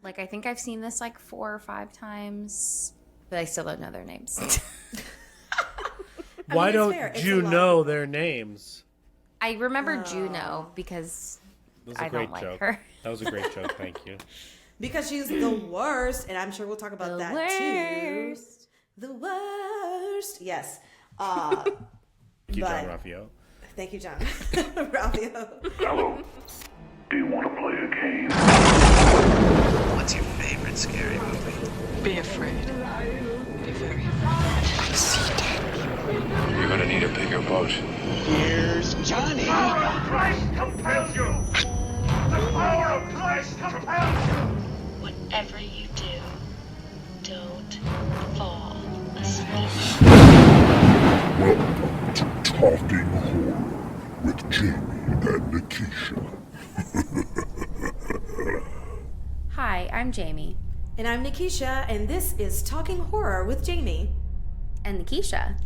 Like, I think I've seen this like 4 or 5 times, but I still don't know their names. Why don't you know their names? I remember Juno because I don't like her. That was a great joke. Thank you. Because she's the worst, and I'm sure we'll talk about that too. The worst. Yes. Thank you, John Raphael. Thank you, John Raphael. Hello. Do you want to play a game? What's your favorite scary movie? Be afraid. Be very afraid. See dead people. You're going to need a bigger boat. Here's Johnny. The power of Christ compels you! The power of Christ compels you! Whatever you do, don't fall asleep. Welcome to Talking Horror with Jamie and Nikisha. Hi, I'm Jamie. And I'm Nikisha, and this is Talking Horror with Jamie. And Nikisha.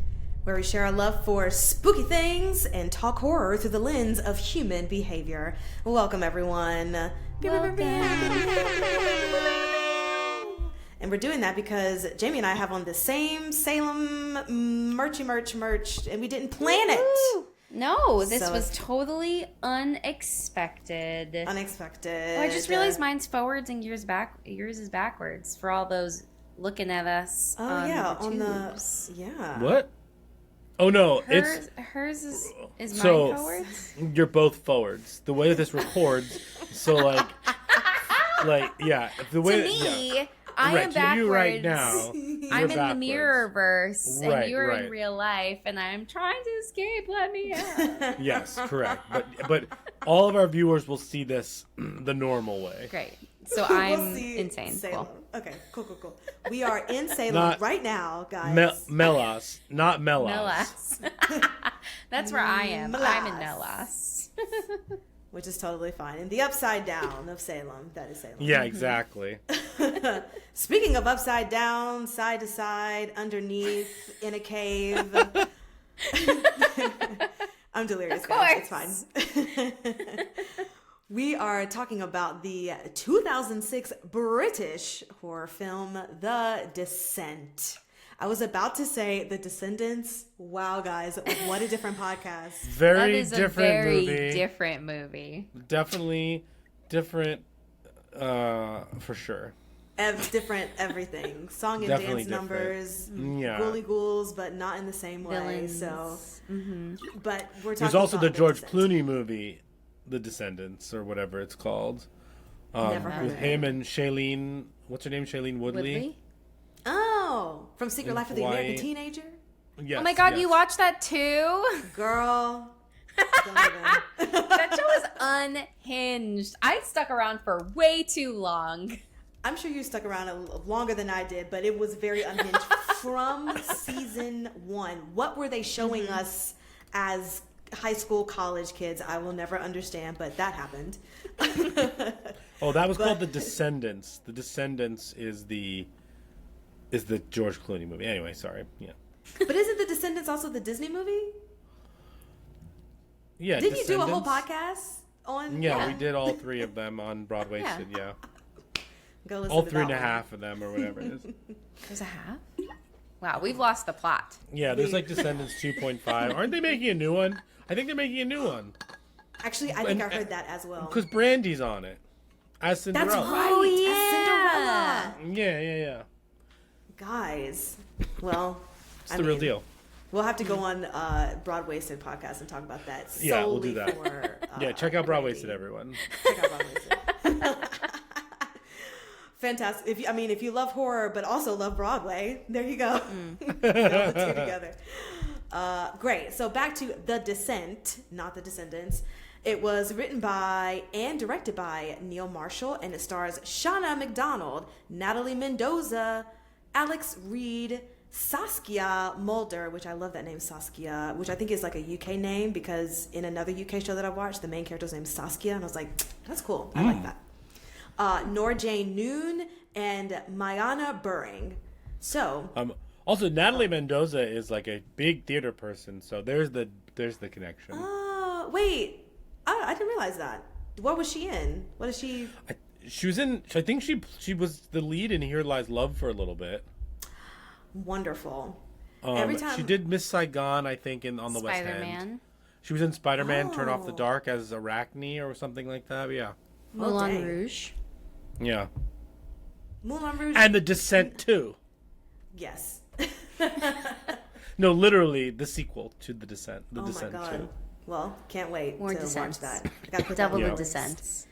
Where we share our love for spooky things and talk horror through the lens of human behavior. Welcome, everyone. And we're doing that because Jamie and I have on the same Salem merch, and we didn't plan it. No, this was totally unexpected. Unexpected. Oh, I just realized mine's forwards and yours is backwards for all those looking at us. Oh, on yeah, the on tubes. What? Oh no, hers is so mine forwards. You're both forwards. The way that this records, so like yeah, the way to me. Yeah. I am backwards. You right now. I'm in the mirror-verse, and you're right. in real life, and I'm trying to escape. Let me out. Yes, correct. But all of our viewers will see this the normal way. Great. So I'm insane. Salem. Cool. Okay, cool. We are in Salem right now, guys. Melas, not Melas. Melas. That's where I am. Melas. I'm in Melas. Which is totally fine. In the upside down of Salem. That is Salem. Yeah, exactly. Speaking of upside down, side to side, underneath, in a cave. I'm delirious, guys. It's fine. We are talking about the 2006 British horror film, The Descent. I was about to say The Descendants. Wow, guys, what a different podcast. Very different different movie. Definitely different, for sure. Different everything. Song and Definitely dance numbers. Yeah. Ghouly ghouls, but not in the same way. Villains. So, but we're talking. There's also about the George Descent. Clooney movie, The Descendants, or whatever it's called. Never heard with of him and Shailene. What's her name? Shailene Woodley. Oh, from Secret Life of the Hawaii. American Teenager? Yes, Oh my God, yes. you watched that too? Girl. Don't even. That show was unhinged. I stuck around for way too long. I'm sure you stuck around longer than I did, but it was very unhinged from season 1. What were they showing us as high school, college kids? I will never understand, but that happened. Oh, that was called The Descendants. The Descendants is the George Clooney movie. Anyway, sorry. Yeah. But isn't The Descendants also the Disney movie? Yeah. Didn't you do a whole Descendants? podcast on? Yeah, we did all 3 of them on Broadway. Yeah. Go listen All to 3 and that a one. half of them, or whatever it is. There's a half? Wow, we've lost the plot. Yeah, there's like Descendants 2.5. Aren't they making a new one? I think they're making a new one. Actually, I think I heard that as well. Because Brandy's on it. As Cinderella. That's right. Oh, As Cinderella. Yeah. Guys, well, It's the real deal. We'll have to go on Broadwasted podcast and talk about that. Yeah, we'll do solely that. For, Yeah, check out Brandy. Broadwasted, everyone. Check out Broadwasted. Fantastic. If you love horror but also love Broadway, there you go. Put the 2 together. Great. So back to The Descent, not The Descendants. It was written by and directed by Neil Marshall, and it stars Shauna McDonald, Natalie Mendoza, Alex Reed, Saskia Mulder, which I love that name, Saskia, which I think is like a UK name because in another UK show that I watched, the main character's name is Saskia, and I was like, that's cool. I like that. Nora Jane Noon and Mayana Buring. So Also, Natalie Mendoza is like a big theater person, so there's the connection. wait, I didn't realize that. What was she in? What is she? She was in. I think she was the lead in Here Lies Love for a little bit. Wonderful. Every time She did Miss Saigon, I think, on the West End. Spider-Man. She was in Spider-Man: Turn Off the Dark as Arachne or something like that. But yeah. Moulin dang. Rouge. Yeah. Moulin Rouge. And The Descent too. Yes. No, literally the sequel to The Descent. The Oh Descent my god. 2. Well, can't wait More to descents. watch that. I gotta put Double that the on my descents. list.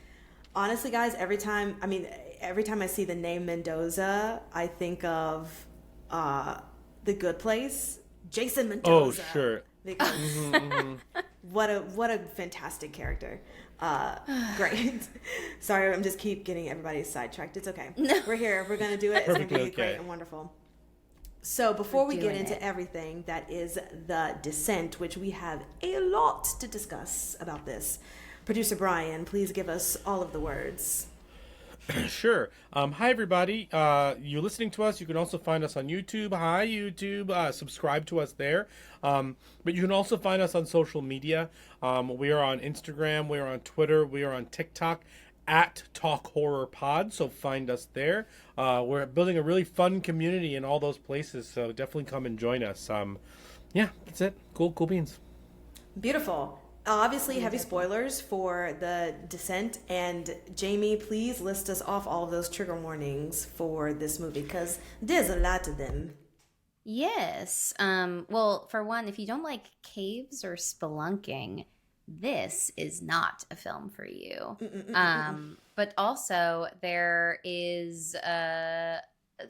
Honestly, guys, every time I see the name Mendoza, I think of The Good Place. Jason Mendoza. Oh, sure. Because what a fantastic character. Great. Sorry, I'm just keep getting everybody sidetracked. It's okay. We're here. We're gonna do it. It's gonna Perfectly be great okay. and wonderful. So before we get doing into it. everything that is The Descent, which we have a lot to discuss about this, producer Brian, please give us all of the words. Sure. Hi, everybody. You're listening to us. You can also find us on YouTube. Hi, YouTube. Subscribe to us there. But you can also find us on social media. We are on Instagram. We are on Twitter. We are on TikTok at Talk Horror Pod. So find us there. We're building a really fun community in all those places. So definitely come and join us. Yeah, that's it. Cool beans. Beautiful. Obviously, heavy spoilers for The Descent. And Jamie, please list us off all of those trigger warnings for this movie, because there's a lot of them. Yes. Well, for one, if you don't like caves or spelunking, this is not a film for you. But also, there is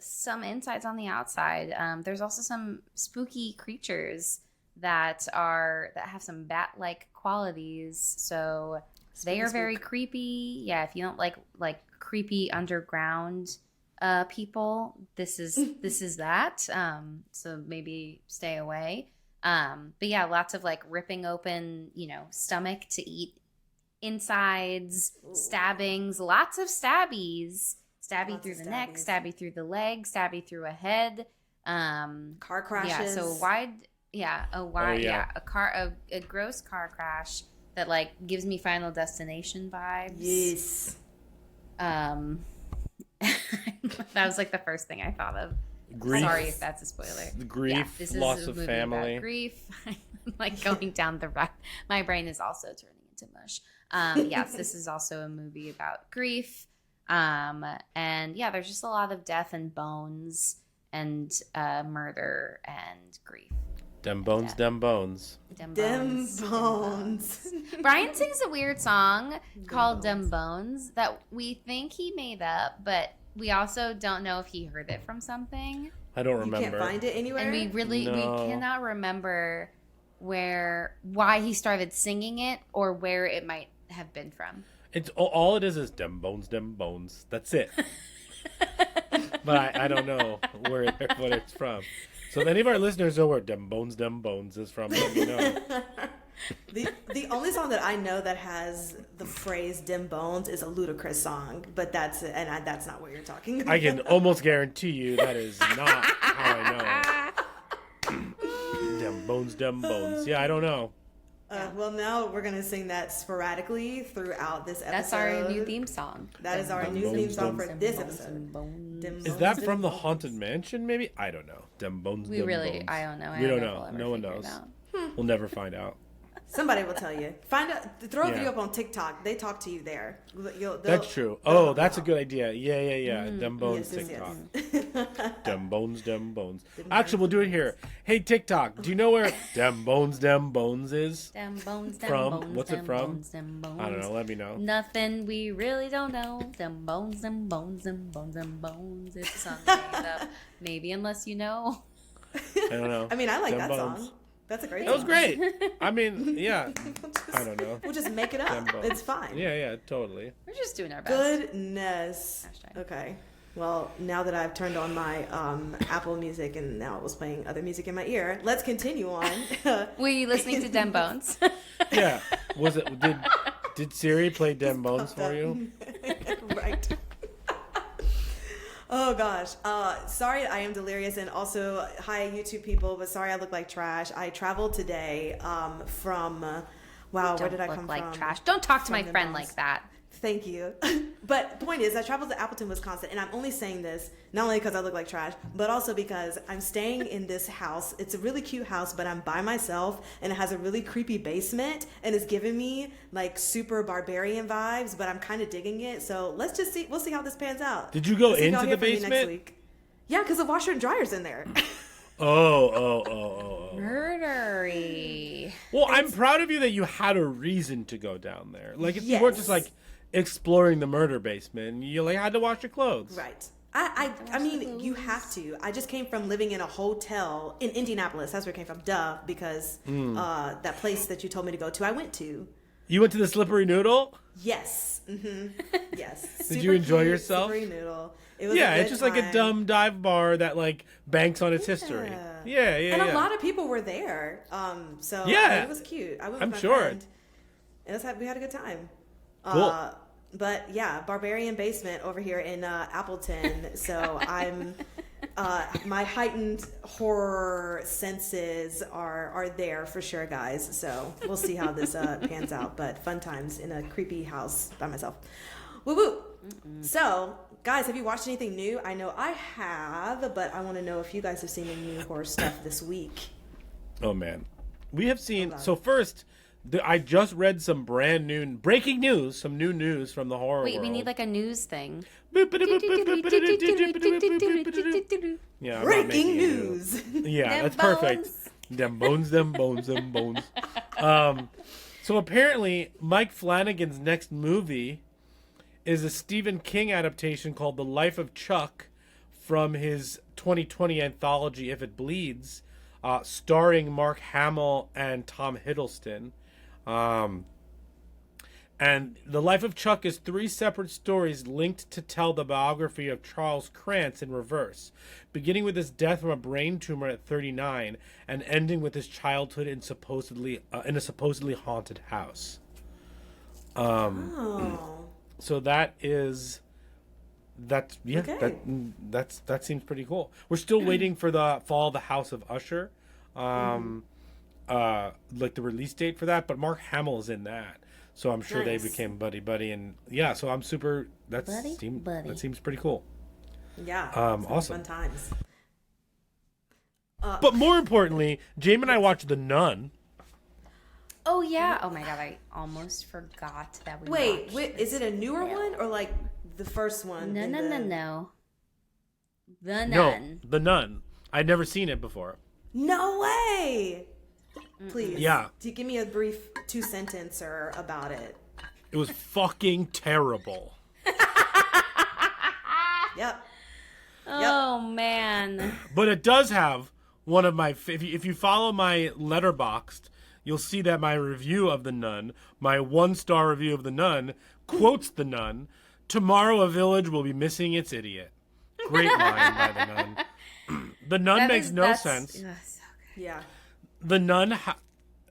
some insides on the outside. There's also some spooky creatures that have some bat-like qualities. So they are very creepy. Yeah, if you don't like creepy underground people, this is that. So maybe stay away. But yeah, lots of like ripping open, stomach to eat insides, stabbings, lots of stabbies, stabby through the neck, stabby through the leg, stabby through a head. Car crashes. Yeah, so a gross car crash that like gives me Final Destination vibes. Yes. That was like the first thing I thought of. Grief. Sorry if that's a spoiler. Grief, this loss is a of movie family. about grief. I'm like going down the route. My brain is also turning into mush. Yes, this is also a movie about grief. And yeah, there's just a lot of death and bones and murder and grief. Dem Bones, Dem Bones. Dem Dem Bones. Bones. Brian sings a weird song called Dem Bones that we think he made up, but we also don't know if he heard it from something. I don't You remember. can't find it anywhere? And we cannot remember why he started singing it or where it might have been from. It's all it is Dem Bones, Dem Bones. That's it. But I don't know what it's from. So if any of our listeners know where Dem Bones is from, let me know. The only song that I know that has the phrase "Dem Bones" is a Ludacris song, but that's not what you're talking about. I can almost guarantee you that is not how I know. Dem Bones. Yeah, I don't know. Well, now we're gonna sing that sporadically throughout this episode. That's our new theme song. That is our new theme song for this episode. Dem Is Bones, that Dem from the Bones. Haunted Mansion? Maybe I don't know. Dem Bones. I don't know. We don't know. No one knows. We'll never find out. Somebody will tell you. Find out. Throw a Yeah. video up on TikTok. They talk to you there. That's true. Oh, that's a good idea. Yeah. Dem Bones Yes, TikTok. yes. Dem Bones. Actually, we'll do it here. Hey, TikTok, do you know where Dem Bones is? Dem Bones, From? Bones, What's it Dem from? Bones, Dem Bones. I don't know. Let me know. Nothing we really don't know. Dem Bones, Dem Bones, Dem Bones, Dem Bones. It's a song made up. Maybe unless you know. I don't know. I mean, I like Dem that Bones. song. That's a great That song. was great. I mean, yeah. I don't know. We'll just make it up. Dem Bones. It's fine. Yeah, totally. We're just doing our best. Goodness. Hashtag. Okay. Well, now that I've turned on my Apple Music and now it was playing other music in my ear, let's continue on. Were you listening to Dem Bones? Yeah. Was it? Did Siri play Dem Bones for you? Right. Oh gosh. Sorry I am delirious, and also hi YouTube people, but sorry I look like trash. I traveled today from wow, where did I come like from? trash. Don't talk to From my the friend mouse. like that. Thank you. But the point is, I traveled to Appleton, Wisconsin, and I'm only saying this not only because I look like trash, but also because I'm staying in this house. It's a really cute house, but I'm by myself, and it has a really creepy basement, and it's giving me like super barbarian vibes, but I'm kind of digging it. So let's just see. We'll see how this pans out. Did you go Let's see if y'all into hear the from me next basement? week. Yeah, because the washer and dryer's in there. Oh. Murdery. Well, I'm proud of you that you had a reason to go down there. Like, if you weren't just Yes. like exploring the murder basement, you like had to wash your clothes. Right. I mean, you have to. I just came from living in a hotel in Indianapolis. That's where I came from. Duh, because that place that you told me to go to, I went to. You went to the Slippery Noodle? Yes. Yes. Did you enjoy cute, yourself? Slippery Noodle. It was Yeah, a it's good just like a time. dumb dive bar that like banks on its history. Yeah. And a lot of people were there. So Yeah. it was cute. I went with I'm my sure. friend. We had a good time. Cool. But yeah, barbarian basement over here in Appleton. So I'm my heightened horror senses are there for sure, guys. So we'll see how this pans out. But fun times in a creepy house by myself. Woo woo. So guys, have you watched anything new? I know I have, but I want to know if you guys have seen any new horror stuff this week. Oh man, we have seen. So first, I just read some brand new breaking news, some new news from the horror Wait, world. we need like a news thing. Yeah, I'm not Breaking making it. news. Yeah, Dem that's perfect. Bones. Dem bones, dem bones, dem bones. So apparently, Mike Flanagan's next movie is a Stephen King adaptation called The Life of Chuck from his 2020 anthology, If It Bleeds, starring Mark Hamill and Tom Hiddleston. And The Life of Chuck is 3 separate stories linked to tell the biography of Charles Krantz in reverse, beginning with his death from a brain tumor at 39 and ending with his childhood in a supposedly haunted house. So that seems pretty cool. We're still waiting for the Fall of the House of Usher, like the release date for that. But Mark Hamill is in that, so I'm sure they became buddy, and yeah. So I'm super. That seems pretty cool. Yeah. Awesome. Fun times. But more importantly, Jamie and I watched The Nun. Oh yeah. Oh my god, I almost forgot that we Wait, watched is it a newer one or like the first one? No. The No, Nun. The Nun. I'd never seen it before. No way. Please. Yeah. Give me a brief 2-sentencer about it. It was fucking terrible. Yep. Oh man. But it does have one of my. If you follow my Letterboxd, you'll see that my review of The Nun, my 1-star review of The Nun, quotes The Nun. Tomorrow a village will be missing its idiot. Great line by The Nun. The Nun makes no sense. So Yeah. The Nun,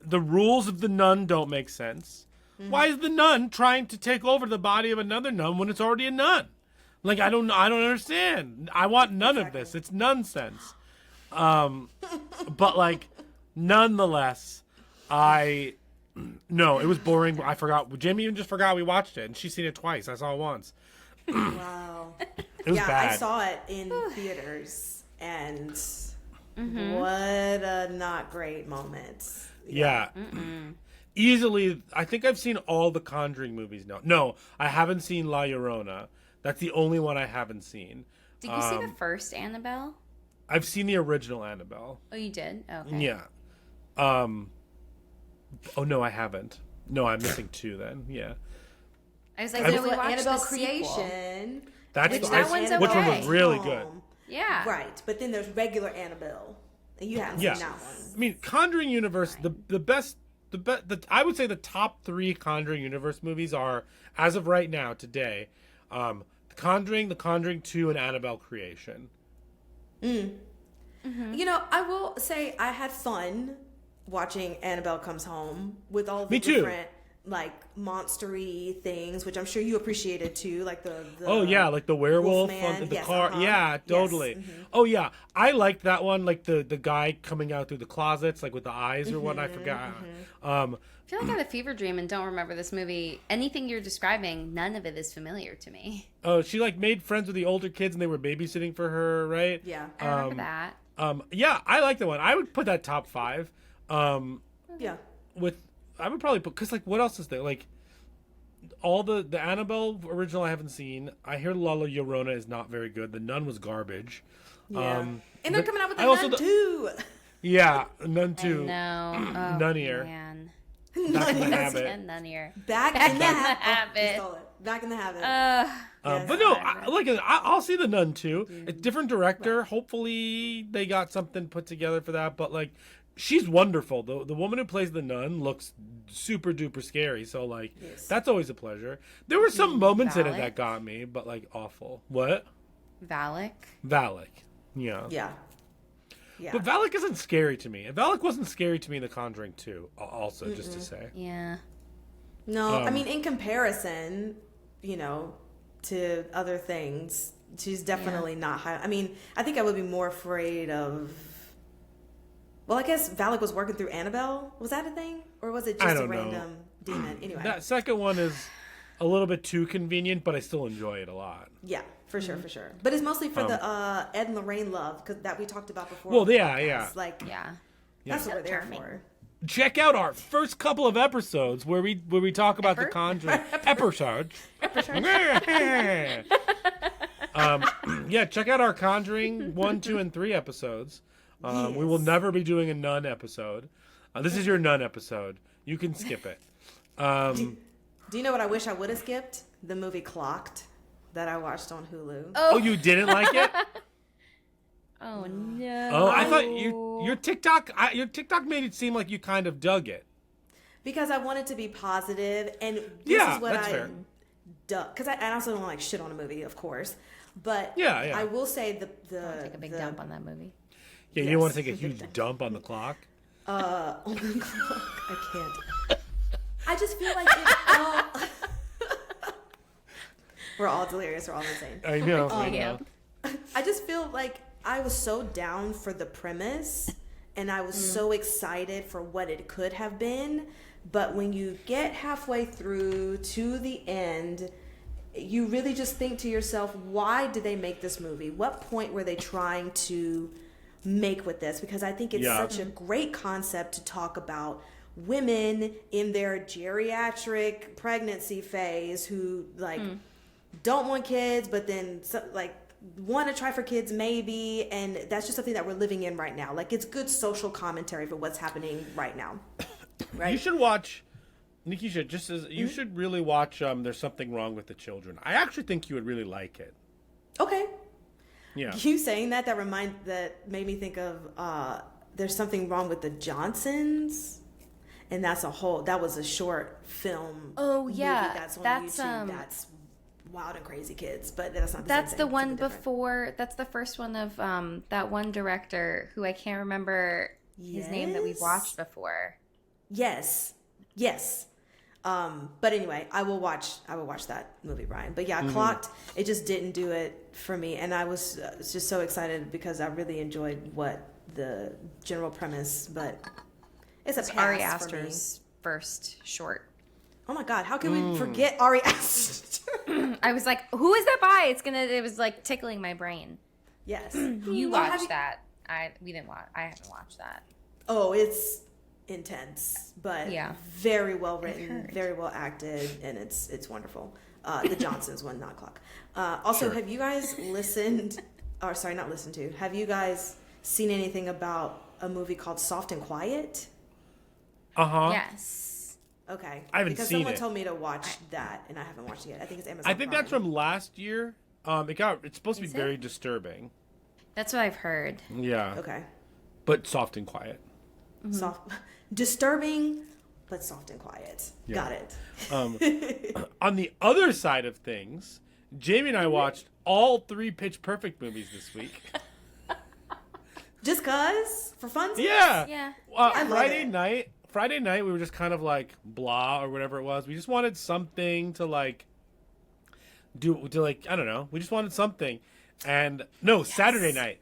the rules of The Nun don't make sense. Why is the nun trying to take over the body of another nun when it's already a nun? Like, I don't understand. I want none of this. It's nonsense. But like, nonetheless, it was boring. I forgot. Jamie even just forgot we watched it, and she's seen it twice. I saw it once. Wow. It was bad. I saw it in theaters, and what a not great moment. Yeah. Easily, I think I've seen all the Conjuring movies now. No, I haven't seen La Llorona. That's the only one I haven't seen. Did you see the first Annabelle? I've seen the original Annabelle. Oh, you did? Okay. Yeah. Oh, no, I haven't. No, I'm missing 2 then. Yeah. I was like, Because no, we it's watched Annabelle the sequel. Creation. That's Which that one's which one okay. was really good. Yeah. Right, but then there's regular Annabelle, and you haven't Yeah. seen that one. I mean, Conjuring Universe, I would say the top 3 Conjuring Universe movies are, as of right now, today, The Conjuring 2, and Annabelle Creation. You know, I will say I had fun watching Annabelle Comes Home with all the Me too. different like monstery things, which I'm sure you appreciated too, like the oh yeah, like the werewolf Wolfman. on the Yes, car. uh-huh. Yeah, totally. Yes, mhm. Oh yeah, I liked that one. Like the guy coming out through the closets, like with the eyes or what. I Mm-hmm, forgot. I feel like I have a fever dream and don't remember this movie. Anything you're describing, none of it is familiar to me. Oh, she like made friends with the older kids and they were babysitting for her, right? Yeah. I remember that. Yeah, I like that one. I would put that top 5. Yeah. I would probably put, because like what else is there? Like all the Annabelle original I haven't seen. I hear La Llorona is not very good. The Nun was garbage. Yeah. And they're coming out with the I also Nun too. Yeah, Nun too. No. Oh, Nunnier. Man. Back in the Yes. habit. And Nunnier. Back in the habit. Habit. Back in the habit. Ugh. Yes. But no, I'll see the Nun too. A different director. Hopefully they got something put together for that. But like, she's wonderful. The woman who plays the Nun looks super duper scary. So like, that's always a pleasure. There were some moments in it Valak? that got me, but like awful. What? Valak. Valak. Yeah. Yeah. Yeah. But Valak isn't scary to me. Valak wasn't scary to me in The Conjuring 2. Also, just to say. Yeah. No, I mean, in comparison, you know, to other things, she's definitely not high. I mean, I think I would be more afraid of. Well, I guess Valak was working through Annabelle. Was that a thing? Or was it I just a don't know. random demon? Anyway. That second one is a little bit too convenient, but I still enjoy it a lot. Yeah, for sure, for sure. But it's mostly for the Ed and Lorraine love that we talked about before. Well, on the yeah, podcast. yeah. Like, Yeah. that's what So we're there charming. for. Check out our first couple of episodes where we talk about The Conjuring. Episodes. Yeah, check out our Conjuring 1, 2, and 3 episodes. We will never be doing a Nun episode. This is your Nun episode. You can skip it. Do you know what I wish I would have skipped? The movie Clocked that I watched on Hulu. Oh, you didn't like it? Oh no. Oh, I thought your TikTok made it seem like you kind of dug it. Because I wanted to be positive, and this Yeah, is what that's I fair. because I also don't like shit on a movie, of course. But Yeah. I will say Take a big dump on that movie. Yeah, you Yes. want to take a huge dump on the clock? on the clock. I can't. I just feel like it. We're all delirious. We're all insane. I know. I Yeah. know. I just feel like I was so down for the premise, and I was so excited for what it could have been. But when you get halfway through to the end, you really just think to yourself, why did they make this movie? What point were they trying to make with this? Because I think it's such a great concept to talk about women in their geriatric pregnancy phase who like don't want kids, but then like want to try for kids maybe, and that's just something that we're living in right now. Like, it's good social commentary for what's happening right now. Right? You should watch, Nikisha, just as you should really watch There's Something Wrong with the Children. I actually think you would really like it. Okay. Yeah. You saying that made me think of There's Something Wrong with the Johnsons, and that was a short film. Oh, movie yeah. that's on That's, YouTube. That's Wild and Crazy Kids, but that's not the same That's thing. the It's one something different. before. That's the first one of that one director who I can't remember his name that we Yes. watched before. Yes. But anyway, I will watch that movie, Brian. But yeah, Clocked, it just didn't do it for me, and I was just so excited because I really enjoyed what the general premise, but it's a pass Ari for me. Aster's first short. Oh my God, how can we forget Ari Aster? I was like, who is that by? It was like tickling my brain. Yes. You Well, have watched you- that. I haven't watched that. Oh, it's intense, but Yeah. very well written, heard. very well acted, and it's wonderful. The Johnsons one, not Clock. Also, Sure. have you guys have you guys seen anything about a movie called Soft and Quiet? Uh-huh. Yes. Okay. I haven't because seen someone it. told me to watch that, and I haven't watched it yet. I think it's Amazon I think Prime. that's from last year. It's supposed to be Is it? very disturbing. That's what I've heard. Yeah. Okay. But soft and quiet. Soft, disturbing, but soft and quiet. Yeah. Got it. On the other side of things, Jamie and I watched all 3 Pitch Perfect movies this week. Just cause for fun. Yeah. Yeah. I love Friday it. night, Friday night we were just kind of like blah or whatever it was. We just wanted something to like do to like I don't know. We just wanted something, and no Saturday night.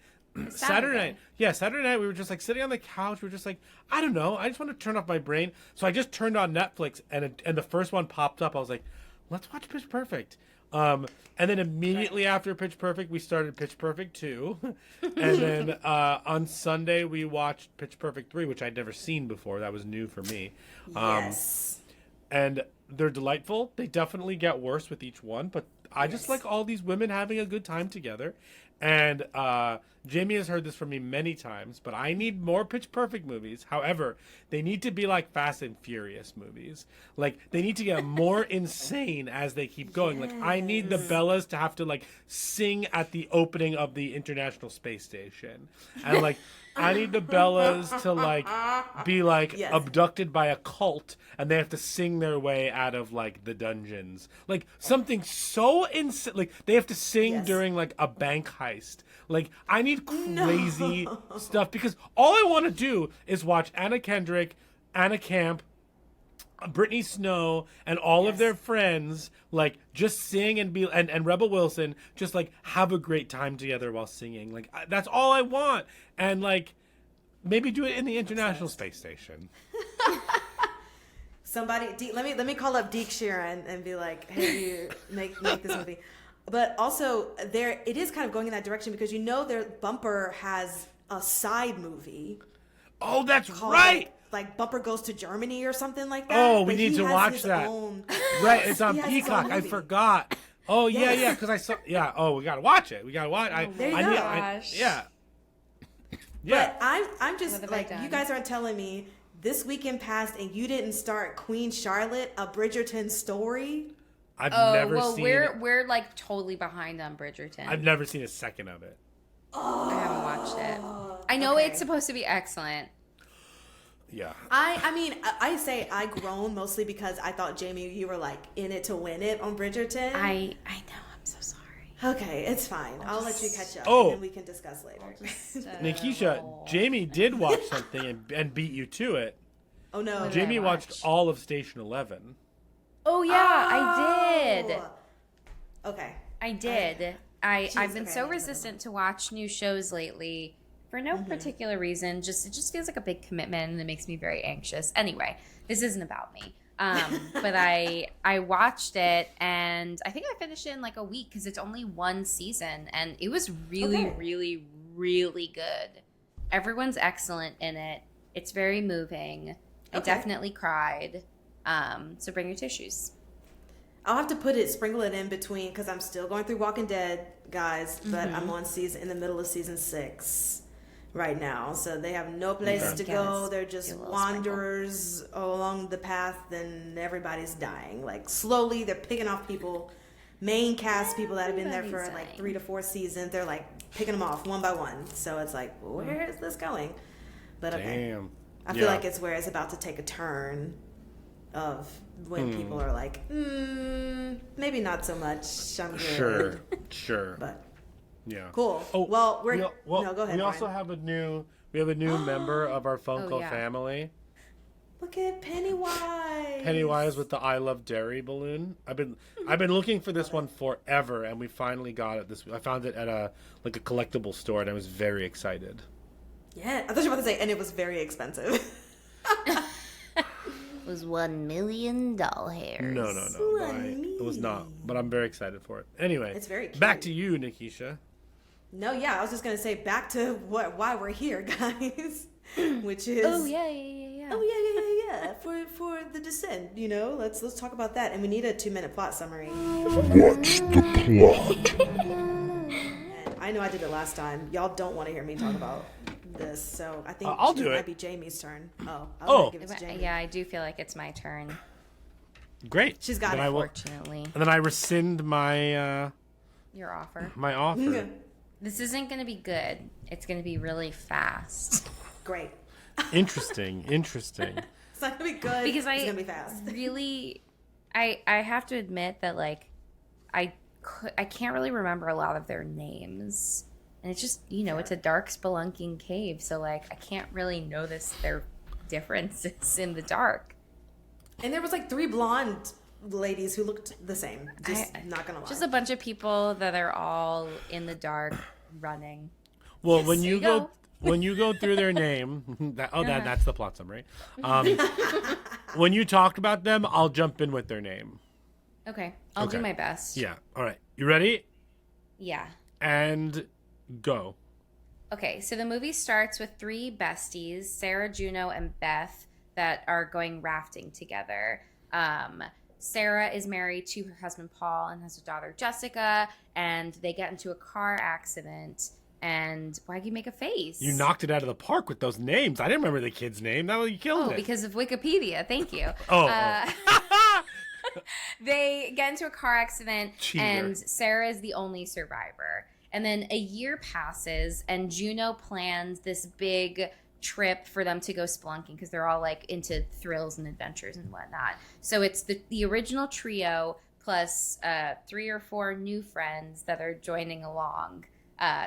Saturday night. Yeah, Saturday night we were just like sitting on the couch. We were just like, I don't know. I just want to turn off my brain. So I just turned on Netflix and the first one popped up. I was like, let's watch Pitch Perfect. And then immediately after Pitch Perfect, we started Pitch Perfect 2. And then on Sunday we watched Pitch Perfect 3, which I'd never seen before. That was new for me. Yes. And they're delightful. They definitely get worse with each one, but I just like all these women having a good time together. And Jamie has heard this from me many times, but I need more Pitch Perfect movies. However, they need to be like Fast and Furious movies. Like, they need to get more insane as they keep going. Like, I need the Bellas to have to, like, sing at the opening of the International Space Station. And, like, I need the Bellas to, like, be, like, abducted by a cult, and they have to sing their way out of, like, the dungeons. Like, something so insane. Like, they have to sing during, like, a bank heist. Like, I need crazy stuff, because all I want to do is watch Anna Kendrick, Anna Camp, Brittany Snow, and all of their friends, like, just sing and be, and Rebel Wilson, just, like, have a great time together while singing. Like, that's all I want. And, like, maybe do it in the International Space Station. Somebody, let me call up Deke Sheeran and be like, hey, you make this movie. But also, it is kind of going in that direction, because their Bumper has a side movie. Oh, that's right. Like Bumper Goes to Germany or something like that. Oh, we need to watch that. Right, it's on Peacock. I forgot. Oh, yeah, because I saw. Yeah. Oh, we gotta watch it. There you go. Yeah. But I'm just like, you guys aren't telling me this weekend passed and you didn't start Queen Charlotte, a Bridgerton story. I've never seen it. We're like totally behind on Bridgerton. I've never seen a second of it. I haven't watched it. I know it's supposed to be excellent. Yeah. I mean, I say I groan mostly because I thought, Jamie, you were like in it to win it on Bridgerton. I know. I'm so sorry. Okay, it's fine. I'll let you catch up, and then we can discuss later. Nikisha, Jamie did watch something and beat you to it. Oh, no. Jamie watched all of Station 11. Oh, yeah, I did. Okay. I did. I've been so resistant to watch new shows lately for no particular reason. It just feels like a big commitment, and it makes me very anxious. Anyway, this isn't about me. But I watched it, and I think I finished it in like a week, because it's only one season, and it was really, really, really good. Everyone's excellent in it. It's very moving. I definitely cried. So bring your tissues. I'll have to sprinkle it in between, because I'm still going through Walking Dead, guys, but I'm in the middle of season 6 right now. So they have no place to go. They're just wanderers along the path, and everybody's dying. Like, slowly they're picking off people, main cast people that have been there for like 3 to 4 seasons. They're like picking them off one by one. So it's like, where is this going? But okay. Damn. I feel like it's where it's about to take a turn of when people are like, maybe not so much. I'm good. Sure. But yeah. Cool. Oh, well, no, go ahead. We Brian. also have a new member of our Funko family. Look at Pennywise. Pennywise with the I Love Dairy balloon. I've been looking for this one forever, and we finally got it this week. I found it at a collectible store, and I was very excited. Yeah, I thought you were about to say, and it was very expensive. It was $1 million hairs. No. It was not, but I'm very excited for it. Anyway, it's very cute. Back to you, Nikisha. No, yeah, I was just gonna say back to why we're here, guys, which is Oh yeah. for the Descent. Let's talk about that, and we need a 2-minute plot summary. What's the plot? And I know I did it last time. Y'all don't want to hear me talk about this, so I think I'll do it. Might be Jamie's turn. Give it to Jamie. Yeah, I do feel like it's my turn. Great. She's got it. Unfortunately. And then I rescind my your offer. My offer. This isn't going to be good. It's going to be really fast. Great. Interesting. It's not going to be good. Because it's going to be fast. Really, I have to admit that I can't really remember a lot of their names. And it's just, it's a dark spelunking cave. So I can't really know their differences in the dark. And there was like 3 blonde ladies who looked the same. Just not gonna lie. Just a bunch of people that are all in the dark running. Well, Yes, when there you you go, go. when you go through their name, that's the plot summary. When you talked about them, I'll jump in with their name. Okay, I'll do Okay. my best. Yeah. All right. You ready? Yeah. And go. Okay, so the movie starts with 3 besties, Sarah, Juno, and Beth, that are going rafting together. Sarah is married to her husband Paul and has a daughter Jessica, and they get into a car accident. And why'd you make a face? You knocked it out of the park with those names. I didn't remember the kid's name. That was you killed it. Because of Wikipedia. Thank you. Oh. They get into a car accident, Cheater. and Sarah is the only survivor. And then a year passes, and Juno plans this big trip for them to go spelunking because they're all like into thrills and adventures and whatnot. So it's the original trio plus 3 or 4 new friends that are joining along.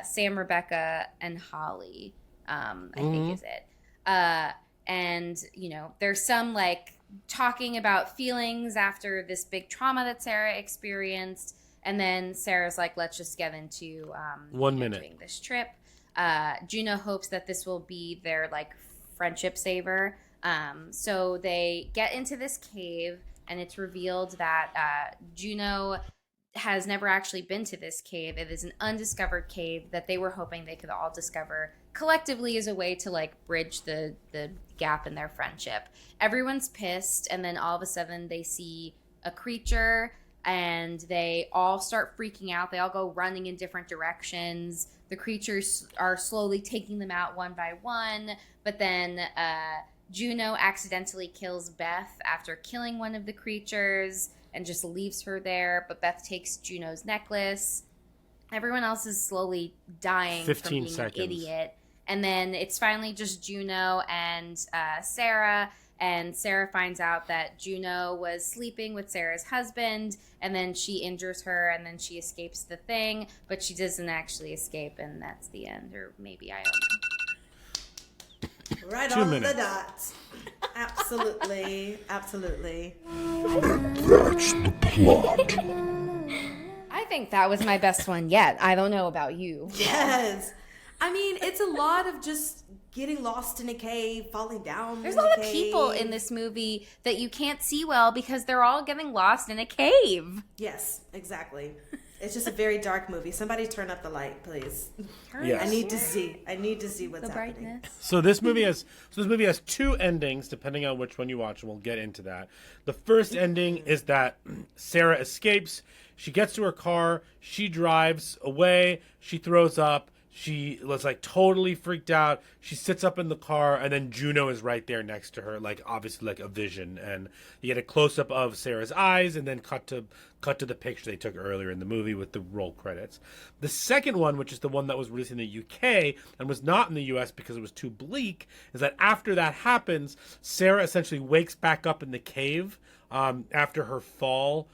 Sam, Rebecca, and Holly, I think is it. And, you know, there's some like talking about feelings after this big trauma that Sarah experienced. And then Sarah's like, let's just get into 1 minute doing this trip. Juno hopes that this will be their like friendship saver. So they get into this cave, and it's revealed that Juno has never actually been to this cave. It is an undiscovered cave that they were hoping they could all discover collectively as a way to like bridge the gap in their friendship. Everyone's pissed, and then all of a sudden they see a creature, and they all start freaking out. They all go running in different directions. The creatures are slowly taking them out one by one, but then Juno accidentally kills Beth after killing one of the creatures and just leaves her there, but Beth takes Juno's necklace. Everyone else is slowly dying 15 from being seconds. an idiot. And then it's finally just Juno and Sarah, and Sarah finds out that Juno was sleeping with Sarah's husband, and then she injures her, and then she escapes the thing, but she doesn't actually escape, and that's the end. Or maybe, I don't know. Right 2 on minutes. the dot. Absolutely. Absolutely. That's the plot. I think that was my best one yet. I don't know about you. Yes. I mean, it's a lot of just getting lost in a cave, falling down. There's in a lot of cave. people in this movie that you can't see well because they're all getting lost in a cave. Yes, exactly. It's just a very dark movie. Somebody turn up the light, please. Yes. I need to see what's The happening. brightness. So this movie has 2 endings, depending on which one you watch, and we'll get into that. The first ending is that Sarah escapes. She gets to her car. She drives away. She throws up. She was like totally freaked out. She sits up in the car, and then Juno is right there next to her, like obviously like a vision. And you get a close up of Sarah's eyes, and then cut to the picture they took earlier in the movie with the roll credits. The second one, which is the one that was released in the UK and was not in the US because it was too bleak, is that after that happens, Sarah essentially wakes back up in the cave after her fall.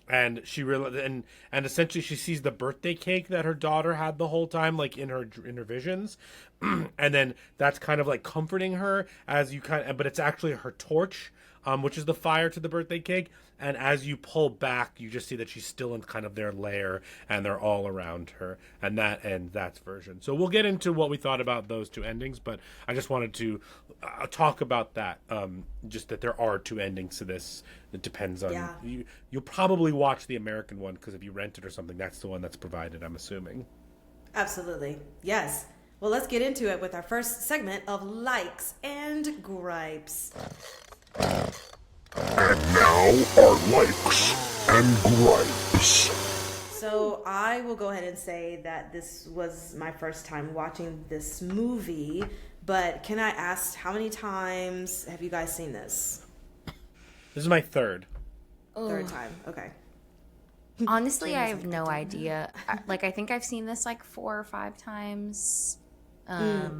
And she and essentially she sees the birthday cake that her daughter had the whole time, like in her visions, and then that's kind of like comforting her as you but it's actually her torch, which is the fire to the birthday cake. And as you pull back, you just see that she's still in kind of their lair, and they're all around her. And that ends that version. So we'll get into what we thought about those 2 endings, but I just wanted to talk about that. Just that there are 2 endings to this. It depends on you'll probably watch the American one because if you rent it or something, that's the one that's provided, I'm assuming. Absolutely. Yes. Well, let's get into it with our first segment of likes and gripes. And now our likes and gripes. So I will go ahead and say that this was my first time watching this movie, but can I ask how many times have you guys seen this? This is my third. Third time. Okay. Honestly, I have no idea. Like, I think I've seen this like 4 or 5 times. But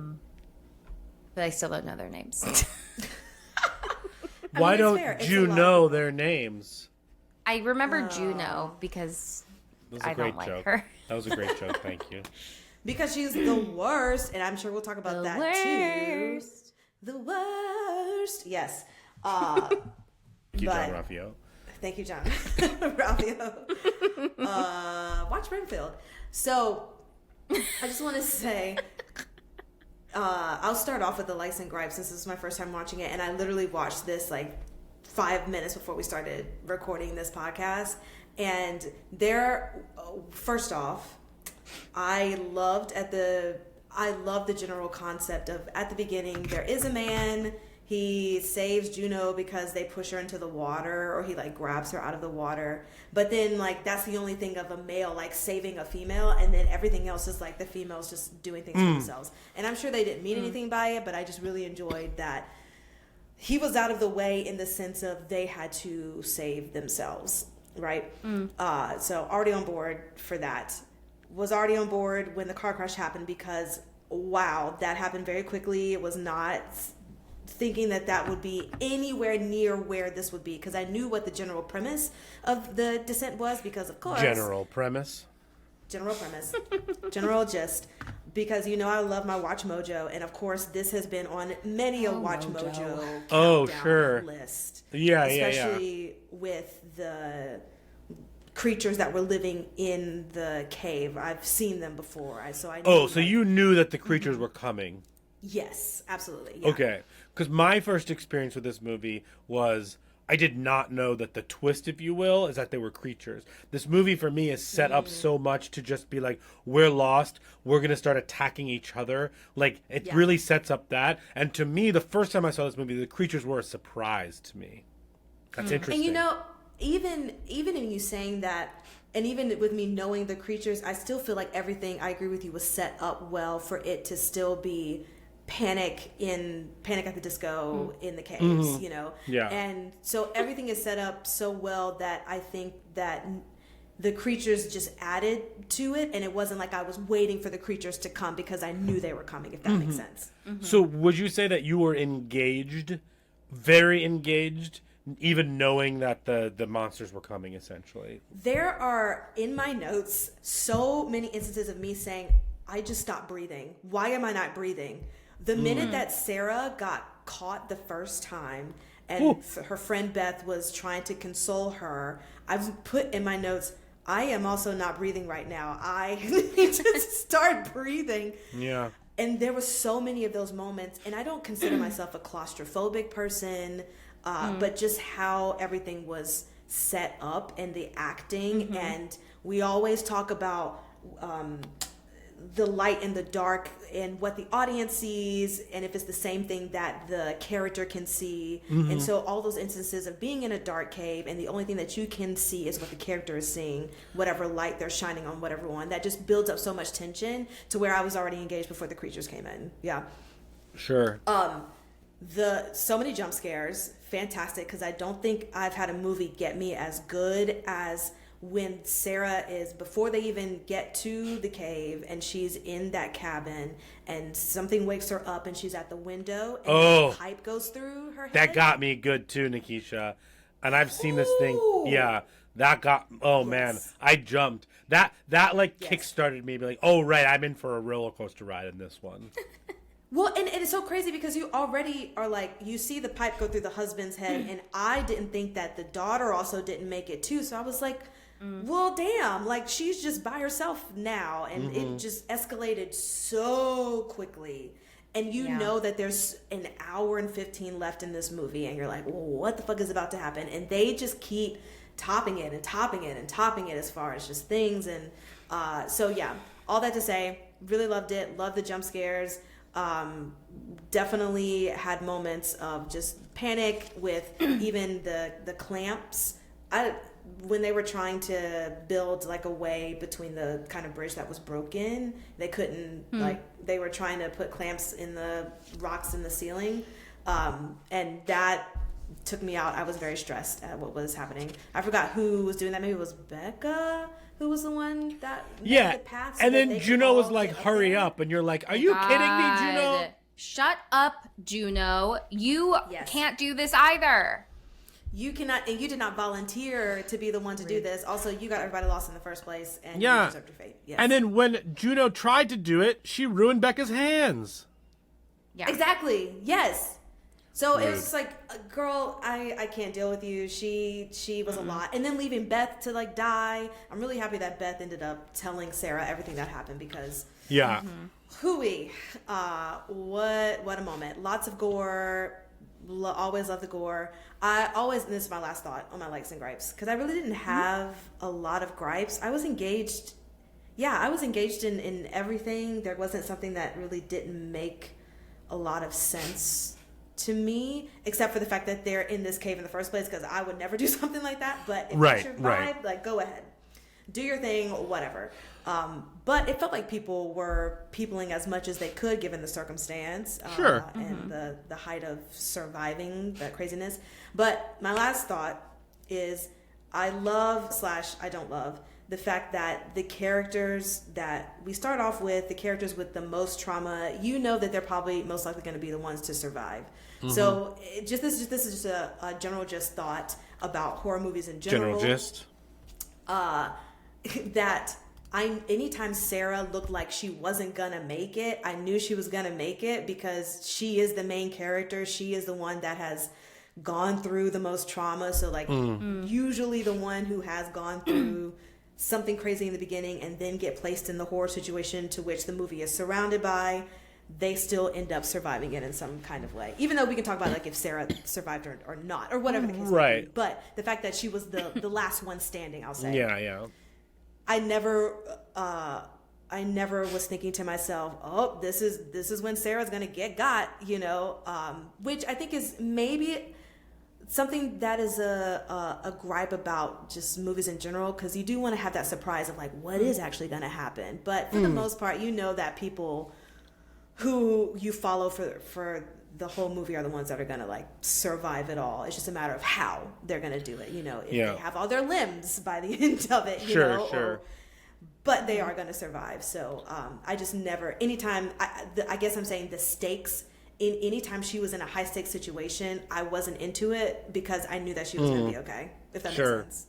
I still don't know their names. Why it's don't fair. It's you a lot. know their names? I remember Juno because That was a I great don't like joke. her. That was a great joke. Thank you. Because she's the worst, and I'm sure we'll talk about The that too. worst. the worst. Yes. Thank you, but- John Ralphio. Thank you, John. Ralphio. Watch Renfield. So, I just want to say, I'll start off with the likes and gripes since this is my first time watching it. And I literally watched this like 5 minutes before we started recording this podcast. And first off, I loved the general concept of, at the beginning, there is a man. He saves Juno because they push her into the water, or he like grabs her out of the water. But then like that's the only thing of a male like saving a female, and then everything else is like the females just doing things for themselves. And I'm sure they didn't mean anything by it, but I just really enjoyed that he was out of the way in the sense of they had to save themselves, right? So already on board for that. Was already on board when the car crash happened because wow, that happened very quickly. It was not thinking that would be anywhere near where this would be, because I knew what the general premise of the descent was, because of course General premise, general gist, because I love my Watch Mojo, and of course this has been on many a Watch Mojo countdown list, especially with the creatures that were living in the cave. I've seen them before, so I knew, so you knew that the creatures were coming. Yes, absolutely. Yeah. Okay, because my first experience with this movie was I did not know that the twist, if you will, is that they were creatures. This movie for me is set up so much to just be like, we're lost, we're going to start attacking each other. Like, it really sets up that. And to me, the first time I saw this movie, the creatures were a surprise to me. That's interesting. And even in you saying that, and even with me knowing the creatures, I still feel like everything, I agree with you, was set up well for it to still be Panic at the Disco in the caves, Yeah. And so everything is set up so well that I think that the creatures just added to it, and it wasn't like I was waiting for the creatures to come because I knew they were coming, if that makes sense. So would you say that you were engaged, very engaged, even knowing that the monsters were coming, essentially? There are, in my notes, so many instances of me saying, I just stopped breathing. Why am I not breathing? The minute that Sarah got caught the first time and her friend Beth was trying to console her, I've put in my notes, I am also not breathing right now. I need to start breathing. Yeah. And there were so many of those moments, and I don't consider myself a claustrophobic person, but just how everything was set up and the acting. And we always talk about the light and the dark and what the audience sees, and if it's the same thing that the character can see. And so all those instances of being in a dark cave and the only thing that you can see is what the character is seeing, whatever light they're shining on whatever one, that just builds up so much tension to where I was already engaged before the creatures came in. Sure. So many jump scares, fantastic, because I don't think I've had a movie get me as good as when Sarah is, before they even get to the cave and she's in that cabin and something wakes her up and she's at the window and the pipe goes through her head. That got me good too, Nikisha. And I've seen this thing. Yeah. That got, man, I jumped. That kick-started me, be like, oh, right, I'm in for a roller coaster ride in this one. Well, and it's so crazy because you already are like, you see the pipe go through the husband's head, and I didn't think that the daughter also didn't make it too. So I was like, well, damn, like she's just by herself now. And it just escalated so quickly. And you know that there's an hour and 15 left in this movie, and you're like, well, what the fuck is about to happen? And they just keep topping it and topping it and topping it as far as just things. And so, yeah, all that to say, really loved it. Loved the jump scares. Definitely had moments of just panic with even the clamps. When they were trying to build like a way between the kind of bridge that was broken, they couldn't they were trying to put clamps in the rocks in the ceiling, and that took me out. I was very stressed at what was happening. I forgot who was doing that. Maybe it was Becca who was the one that made the path. And then Juno was like, hurry up. And you're like, are you kidding me, Juno? Shut up, Juno. You can't do this either. You cannot, and you did not volunteer to be the one to do this. Also, you got everybody lost in the first place, and you deserved your fate. Yes. And then when Juno tried to do it, she ruined Becca's hands. Yeah. Exactly. Yes. So it Rude. was just like, girl, I can't deal with you. She was a lot. And then leaving Beth to like die. I'm really happy that Beth ended up telling Sarah everything that happened because Yeah. hooey. What a moment. Lots of gore. Always love the gore. And this is my last thought on my likes and gripes, because I really didn't have a lot of gripes. I was engaged. Yeah, I was engaged in everything. There wasn't something that really didn't make a lot of sense to me, except for the fact that they're in this cave in the first place, because I would never do something like that. But if that's your vibe, like, go ahead. Do your thing, whatever. But it felt like people were peopling as much as they could given the circumstance. Sure. And the height of surviving that craziness. But my last thought is I love / I don't love the fact that the characters that we start off with, the characters with the most trauma, you know that they're probably most likely going to be the ones to survive. So this is just a general just thought about horror movies in general. General gist. That anytime Sarah looked like she wasn't gonna make it, I knew she was gonna make it, because she is the main character. She is the one that has gone through the most trauma. So like usually the one who has gone through something crazy in the beginning and then get placed in the horror situation to which the movie is surrounded by, they still end up surviving it in some kind of way. Even though we can talk about like if Sarah survived or not, or whatever the case may be. But the fact that she was the last one standing, I'll say. Yeah. I never was thinking to myself, oh, this is when Sarah's gonna get got, which I think is maybe something that is a gripe about just movies in general, because you do want to have that surprise of like what is actually gonna happen. But for the most part, that people who you follow for the whole movie are the ones that are gonna like survive it all. It's just a matter of how they're gonna do it. If they have all their limbs by the end of it, Sure. But they are gonna survive. So I just never. Anytime I guess I'm saying the stakes. In anytime she was in a high stakes situation, I wasn't into it because I knew that she was gonna be okay. If that makes sense.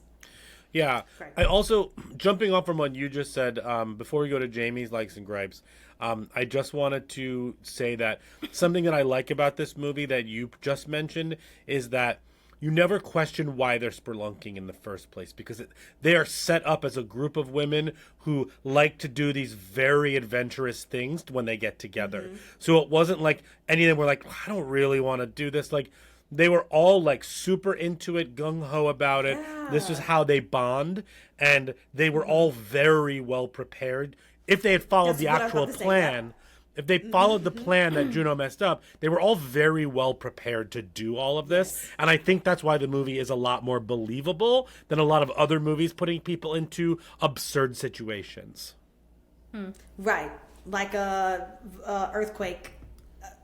Yeah. Correct. I also, jumping off from what you just said, before we go to Jamie's likes and gripes, I just wanted to say that something that I like about this movie that you just mentioned is that you never question why they're spelunking in the first place, because they are set up as a group of women who like to do these very adventurous things when they get together. So it wasn't like any of them were like, I don't really want to do this. Like, they were all like super into it, gung-ho about it. Yeah. This is how they bond, and they were all very well prepared. If they had followed the actual plan, if they followed the plan that Juno messed up, they were all very well prepared to do all of this. Yes. And I think that's why the movie is a lot more believable than a lot of other movies putting people into absurd situations. Right. Like a earthquake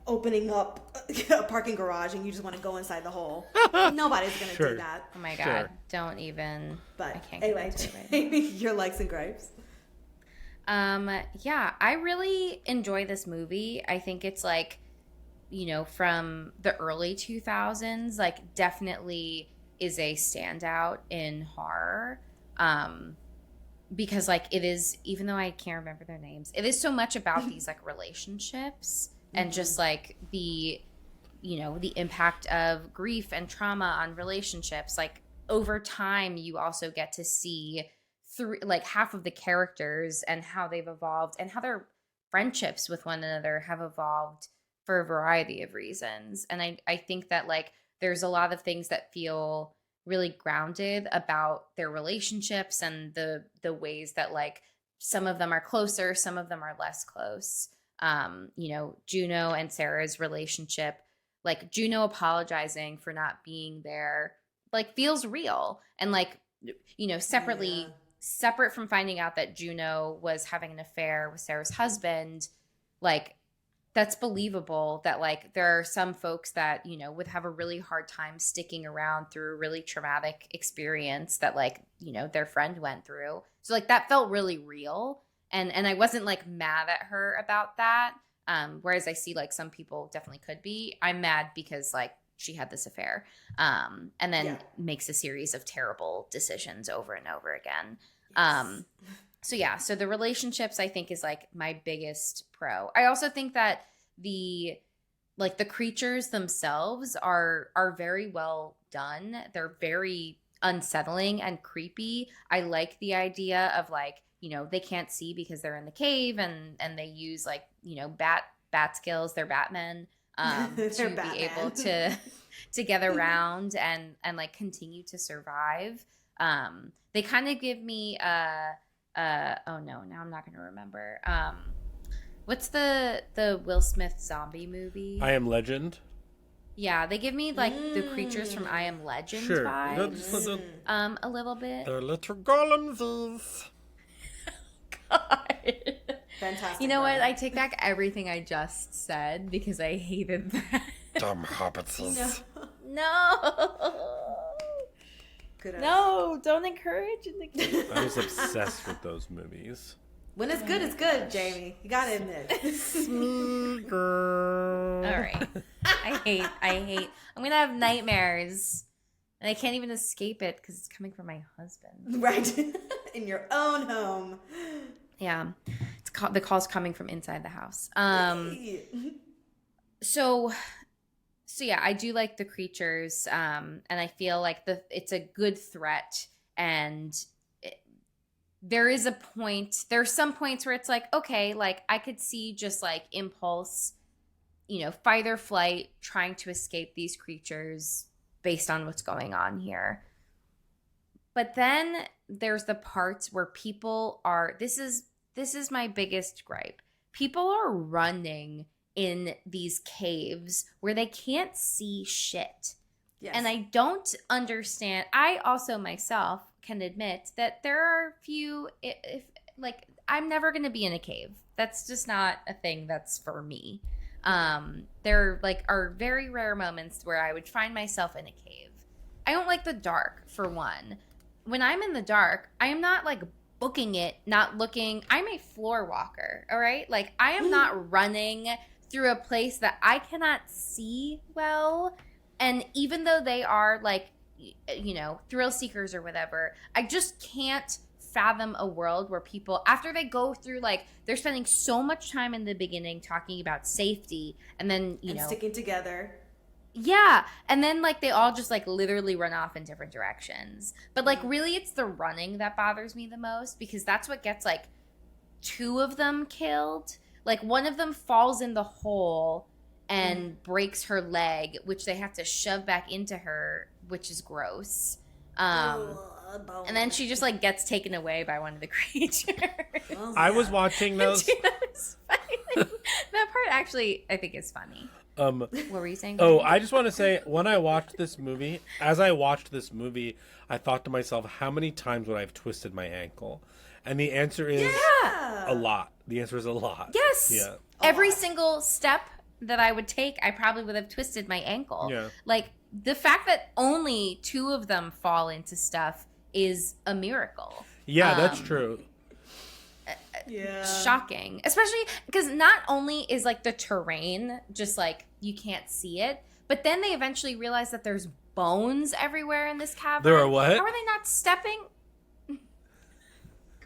opening up a parking garage and you just want to go inside the hole. Nobody's going to do that. Oh my God. Don't even. But I can't anyway, Jamie, your likes and gripes. Yeah, I really enjoy this movie. I think it's like, from the early 2000s, like definitely is a standout in horror. Because like it is, even though I can't remember their names, it is so much about these like relationships and just like the impact of grief and trauma on relationships. Like over time, you also get to see like half of the characters and how they've evolved and how their friendships with one another have evolved for a variety of reasons. And I think that like there's a lot of things that feel really grounded about their relationships and the ways that like some of them are closer, some of them are less close. Juno and Sarah's relationship, like Juno apologizing for not being there, like feels real. And like, separately, separate from finding out that Juno was having an affair with Sarah's husband, like that's believable that like there are some folks that, would have a really hard time sticking around through a really traumatic experience that like, their friend went through. So like that felt really real. And I wasn't like mad at her about that. Whereas I see like some people definitely could be. I'm mad because like she had this affair and then makes a series of terrible decisions over and over again. Yes. So the relationships I think is like my biggest pro. I also think that the like the creatures themselves are very well done. They're very unsettling and creepy. I like the idea of like, you know, they can't see because they're in the cave and they use like, you know, bat skills. They're Batmen to Batman. be able to get around and like continue to survive. They kind of give me oh no, now I'm not going to remember. What's the Will Smith zombie movie? I Am Legend. Yeah, they give me like the creatures from I Am Legend Sure. vibes. A little bit. They're little golems. God. Fantastic. You know what? Brian. I take back everything I just said because I hated that. Dumb hobbitses. No. Good No, don't encourage it. I was obsessed with those movies. When it's good, it's good, Jamie. You gotta admit. Girl. All right. I hate. I'm gonna have nightmares, and I can't even escape it because it's coming from my husband. Right. In your own home. Yeah, the call's coming from inside the house. So yeah, I do like the creatures, and I feel like it's a good threat, and there's some points where it's like, okay, like I could see just like impulse, you know, fight or flight, trying to escape these creatures based on what's going on here. But then there's the parts where people are, this is my biggest gripe. People are running in these caves where they can't see shit. Yes. And I don't understand. I also myself can admit that there are few, if like, I'm never going to be in a cave. That's just not a thing that's for me. There like are very rare moments where I would find myself in a cave. I don't like the dark, for one. When I'm in the dark, I am not like booking it, not looking. I'm a floor walker, all right? Like I am not running through a place that I cannot see well. And even though they are like, you know, thrill seekers or whatever, I just can't fathom a world where people, after they go through, like, they're spending so much time in the beginning talking about safety and then, you know, sticking together. Yeah. And then, like, they all just, like, literally run off in different directions. But, like, really, it's the running that bothers me the most because that's what gets, like, 2 of them killed. Like, one of them falls in the hole and breaks her leg, which they have to shove back into her, which is gross. And then she just like gets taken away by one of the creatures. I was watching those. That part actually, I think, is funny. What were you saying? Oh, I just want to say, when I watched this movie, I thought to myself, how many times would I have twisted my ankle? And the answer is a lot. The answer is a lot. Yes. Yeah. Every single step that I would take, I probably would have twisted my ankle. Yeah. Like, the fact that only 2 of them fall into stuff is a miracle. Yeah, that's true. Yeah. Shocking. Especially because not only is, like, the terrain just, like, you can't see it, but then they eventually realize that there's bones everywhere in this cavern. There are what? How are they not stepping?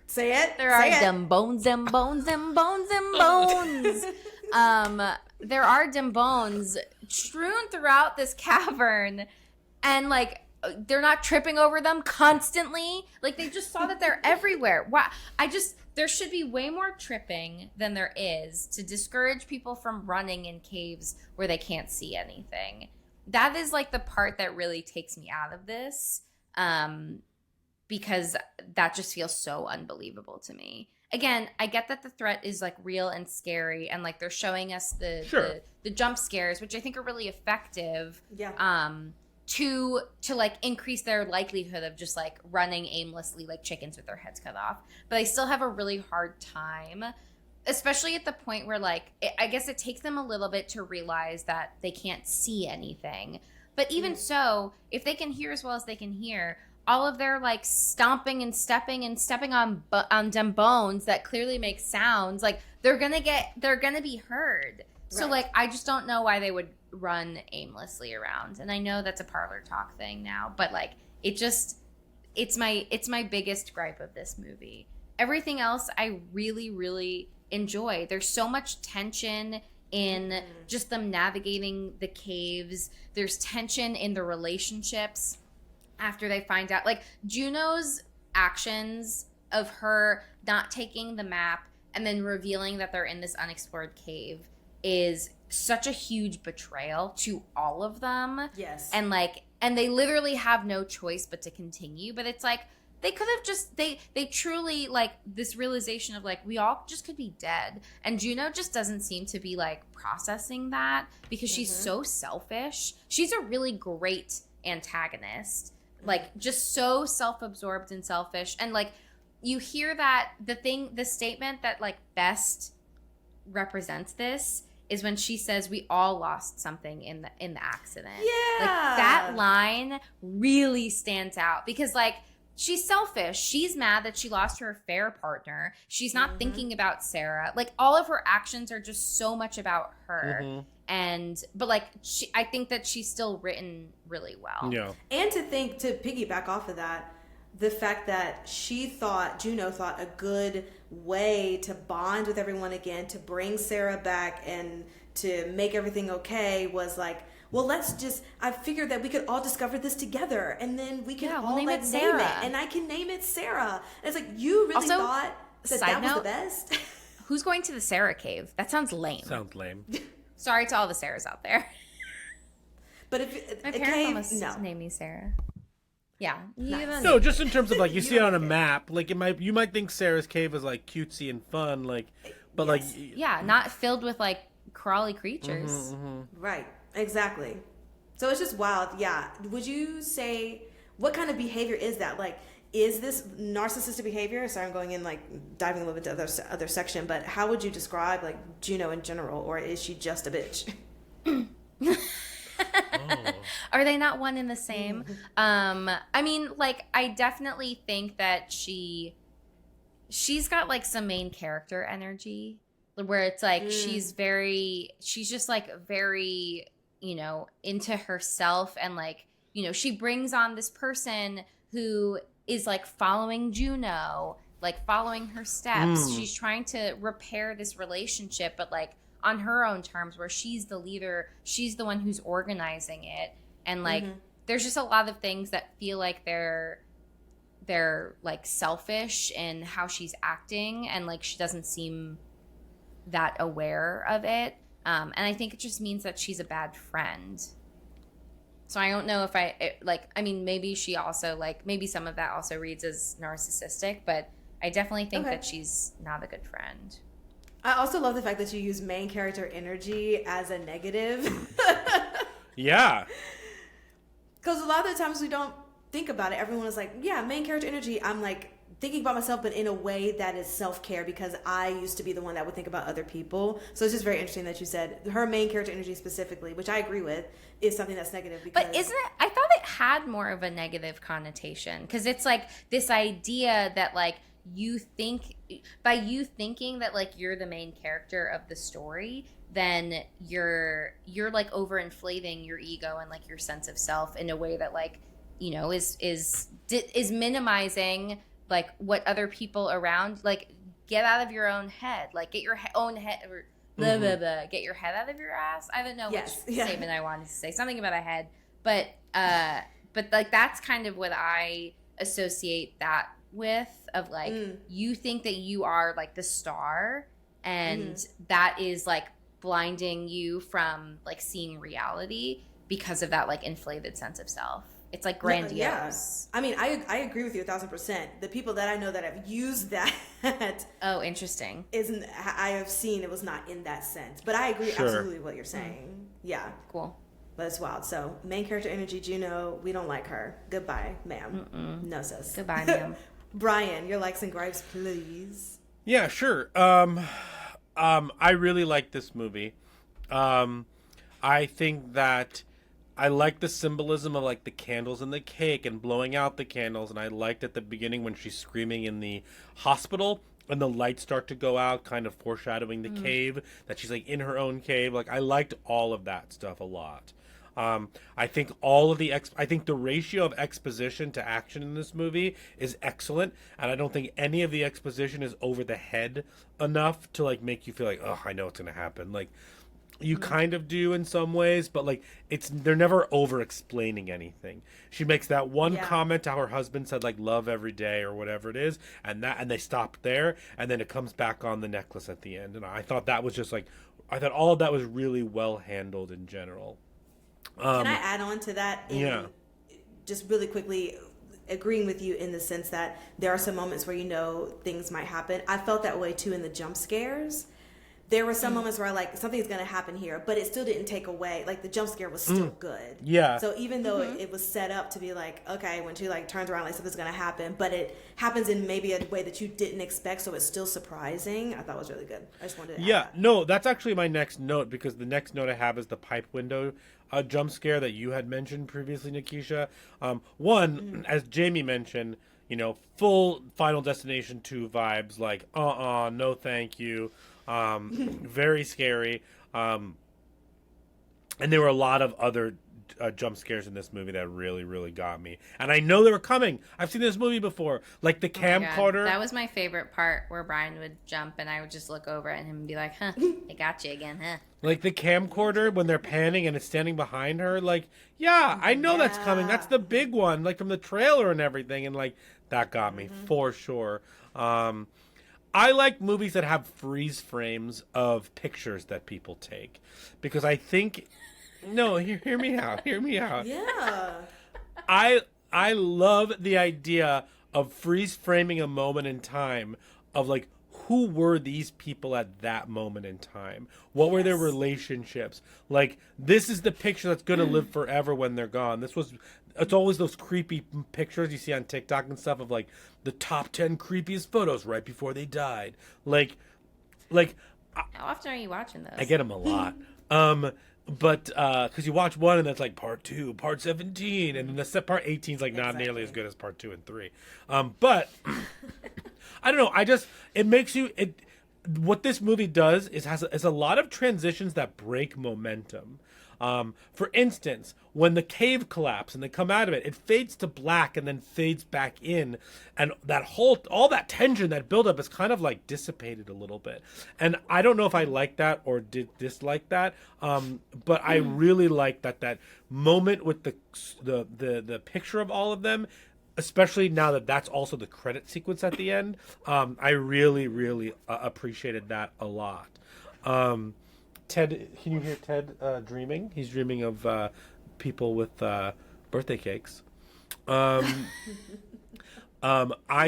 Say it. There are dem bones, dem bones, dem bones, dem bones. There are dem bones strewn throughout this cavern, and like they're not tripping over them constantly. Like they just saw that they're everywhere. Wow, there should be way more tripping than there is to discourage people from running in caves where they can't see anything. That is like the part that really takes me out of this, because that just feels so unbelievable to me. Again, I get that the threat is like real and scary, and like they're showing us the jump scares, which I think are really effective. Yeah. To like increase their likelihood of just like running aimlessly like chickens with their heads cut off. But I still have a really hard time, especially at the point where like I guess it takes them a little bit to realize that they can't see anything. But even so, if they can hear as well as they can hear, all of their like stomping and stepping on dem bones that clearly make sounds, like they're gonna be heard. So like I just don't know why they would run aimlessly around. And I know that's a parlor talk thing now, but like it's my biggest gripe of this movie. Everything else I really, really enjoy. There's so much tension in just them navigating the caves. There's tension in the relationships after they find out. Like, Juno's actions of her not taking the map and then revealing that they're in this unexplored cave is such a huge betrayal to all of them. Yes. And they literally have no choice but to continue. But it's like, they could have just, they truly, like, this realization of, like, we all just could be dead. And Juno just doesn't seem to be, like, processing that because she's so selfish. She's a really great antagonist. Like, just so self-absorbed and selfish. And, like, you hear that the statement that, like, best represents this is when she says, we all lost something in the accident. Yeah. Like, that line really stands out because, like, she's selfish. She's mad that she lost her affair partner. She's not thinking about Sarah. Like, all of her actions are just so much about her. But like, I think that she's still written really well. Yeah. And to piggyback off of that, the fact that Juno thought a good way to bond with everyone again, to bring Sarah back and to make everything okay was like, well, I figured that we could all discover this together and then we can all name like it name Sarah. it. And I can name it Sarah. And it's like, you really Also, thought that was the best? Who's going to the Sarah cave? That sounds lame. Sounds lame. Sorry to all the Sarahs out there. But if My parents almost named me Sarah. Yeah. No, just in terms of, like, you see it on a map, like, you might think Sarah's cave is, like, cutesy and fun, like, but like, yeah, not filled with, like, crawly creatures. Right. Exactly. So it's just wild. Yeah. Would you say, what kind of behavior is that? Like, is this narcissistic behavior? Sorry, I'm going in, like, diving a little bit to other section, but how would you describe, like, Juno in general, or is she just a bitch? Are they not one and the same? I mean, like, I definitely think that she's got, like, some main character energy where it's like she's just, like, very, you know, into herself, and, like, you know, she brings on this person who is, like, following Juno, like, following her steps. She's trying to repair this relationship, but, like, on her own terms, where she's the leader, she's the one who's organizing it. And, like, there's just a lot of things that feel like they're like selfish in how she's acting, and, like, she doesn't seem that aware of it. And I think it just means that she's a bad friend. So I don't know if I mean, maybe she also, like, maybe some of that also reads as narcissistic, but I definitely think that she's not a good friend. I also love the fact that you use main character energy as a negative. yeah. Because a lot of the times we don't think about it. Everyone is like, yeah, main character energy. I'm like thinking about myself, but in a way that is self-care, because I used to be the one that would think about other people. So it's just very interesting that you said her main character energy specifically, which I agree with, is something that's negative. Because... But isn't it? I thought it had more of a negative connotation, because it's like this idea that, like, you think by you thinking that, like, you're the main character of the story, then you're like overinflating your ego and, like, your sense of self in a way that, like, you know, is minimizing, like, what other people around, like, get out of your own head, like, get your own head, or blah, blah, blah, get your head out of your ass. I don't know which statement I wanted to say, something about a head, but like, that's kind of what I associate that with, of, like, you think that you are, like, the star, and that is, like, blinding you from, like, seeing reality because of that, like, inflated sense of self. It's, like, grandiose. Yeah. I mean, I agree with you 1,000%. The people that I know that have used that oh, interesting, isn't, I have seen it was not in that sense, but I agree absolutely what you're saying. Yeah, cool. But it's wild. So main character energy, Juno, we don't like her. Goodbye, ma'am. No, sis. Goodbye, ma'am. Brian, your likes and gripes, please. Yeah, sure. I really like this movie. I think that I like the symbolism of, like, the candles and the cake and blowing out the candles, and I liked at the beginning when she's screaming in the hospital and the lights start to go out, kind of foreshadowing the cave, that she's, like, in her own cave. Like, I liked all of that stuff a lot. I think I think the ratio of exposition to action in this movie is excellent, and I don't think any of the exposition is over the head enough to, like, make you feel like, oh, I know what's gonna happen. Like, You kind of do in some ways, but like they're never over explaining anything. She makes that one comment how her husband said like love every day or whatever it is, and they stop there, and then it comes back on the necklace at the end. And I thought that was just like, I thought all of that was really well handled in general. Can I add on to that? Just really quickly, agreeing with you in the sense that there are some moments where things might happen. I felt that way too in the jump scares. There were some moments where something's going to happen here, but it still didn't take away. Like the jump scare was still good. Yeah. So even though it was set up to be like, okay, when she turns around, something's going to happen, but it happens in maybe a way that you didn't expect, so it's still surprising. I thought it was really good. I just wanted to add that. No, that's actually my next note, because the next note I have is the pipe window jump scare that you had mentioned previously, Nikisha. As Jamie mentioned, full Final Destination 2 vibes, like no thank you. Very scary. And there were a lot of other jump scares in this movie that really, really got me. And I know they were coming. I've seen this movie before. Like the camcorder. That was my favorite part, where Brian would jump and I would just look over at him and be like, huh, they got you again, huh? Like the camcorder when they're panning and it's standing behind her. Like, yeah, I know that's coming. That's the big one, like from the trailer and everything. And like, that got me for sure. I like movies that have freeze frames of pictures that people take, because I think, no, hear me out. Yeah. I love the idea of freeze framing a moment in time of like, who were these people at that moment in time? What were their relationships? Like, this is the picture that's going to live forever when they're gone. It's always those creepy pictures you see on TikTok and stuff of like the top 10 creepiest photos right before they died. Like, How often are you watching those? I get them a lot. But because you watch one and that's like part 2, part 17, and then the part 18 is like not nearly as good as part 2 and 3. But I don't know. It makes you. What this movie does is has a lot of transitions that break momentum. For instance, when the cave collapses and they come out of it, it fades to black and then fades back in, and all that tension, that buildup is kind of like dissipated a little bit. And I don't know if I like that or did dislike that, but I really like that moment with the picture of all of them, especially now that that's also the credit sequence at the end. I really, really appreciated that a lot. Ted, can you hear Ted dreaming? He's dreaming of people with birthday cakes. I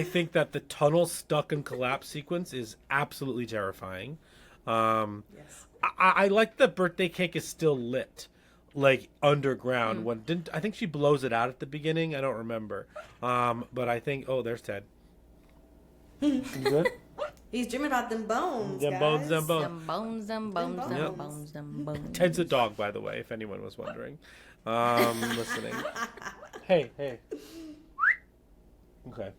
think that the tunnel stuck and collapse sequence is absolutely terrifying. Yes. I like the birthday cake is still lit, like underground. I think she blows it out at the beginning? I don't remember. But I think, there's Ted. You good? He's dreaming about them bones, Dem guys. Bones. Them bones, them bones. Ted's a dog, by the way, if anyone was wondering. Listening. Hey. Okay.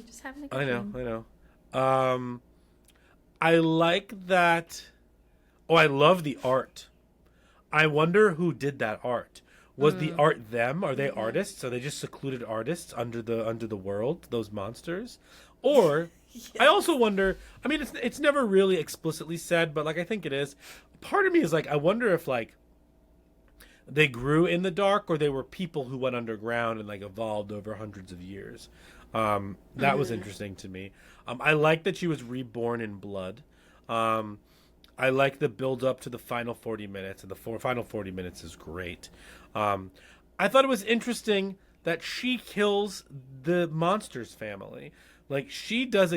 Just having a good I time. know. I like that. Oh, I love the art. I wonder who did that art. Was the art them? Are they artists? Are they just secluded artists under the world, those monsters? Or I also wonder, I mean, it's never really explicitly said, but like I think it is. Part of me is like, I wonder if like they grew in the dark, or they were people who went underground and like evolved over hundreds of years. That was interesting to me. I like that she was reborn in blood. I like the build up to the final 40 minutes, and the final 40 minutes is great. I thought it was interesting that she kills the monster's family. Like, she does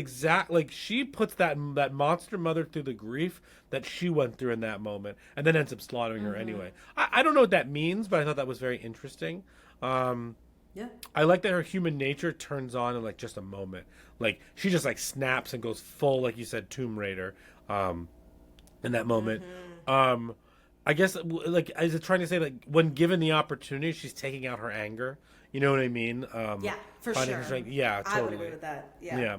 she puts that monster mother through the grief that she went through in that moment, and then ends up slaughtering her anyway. I don't know what that means, but I thought that was very interesting. Yeah. I like that her human nature turns on in like just a moment. Like, she just like snaps and goes full, like you said, Tomb Raider in that moment. I guess, like, I was trying to say, like, when given the opportunity, she's taking out her anger. You know what I mean? Yeah, for finding her sure. strength. Yeah, totally. I would agree with that. Yeah.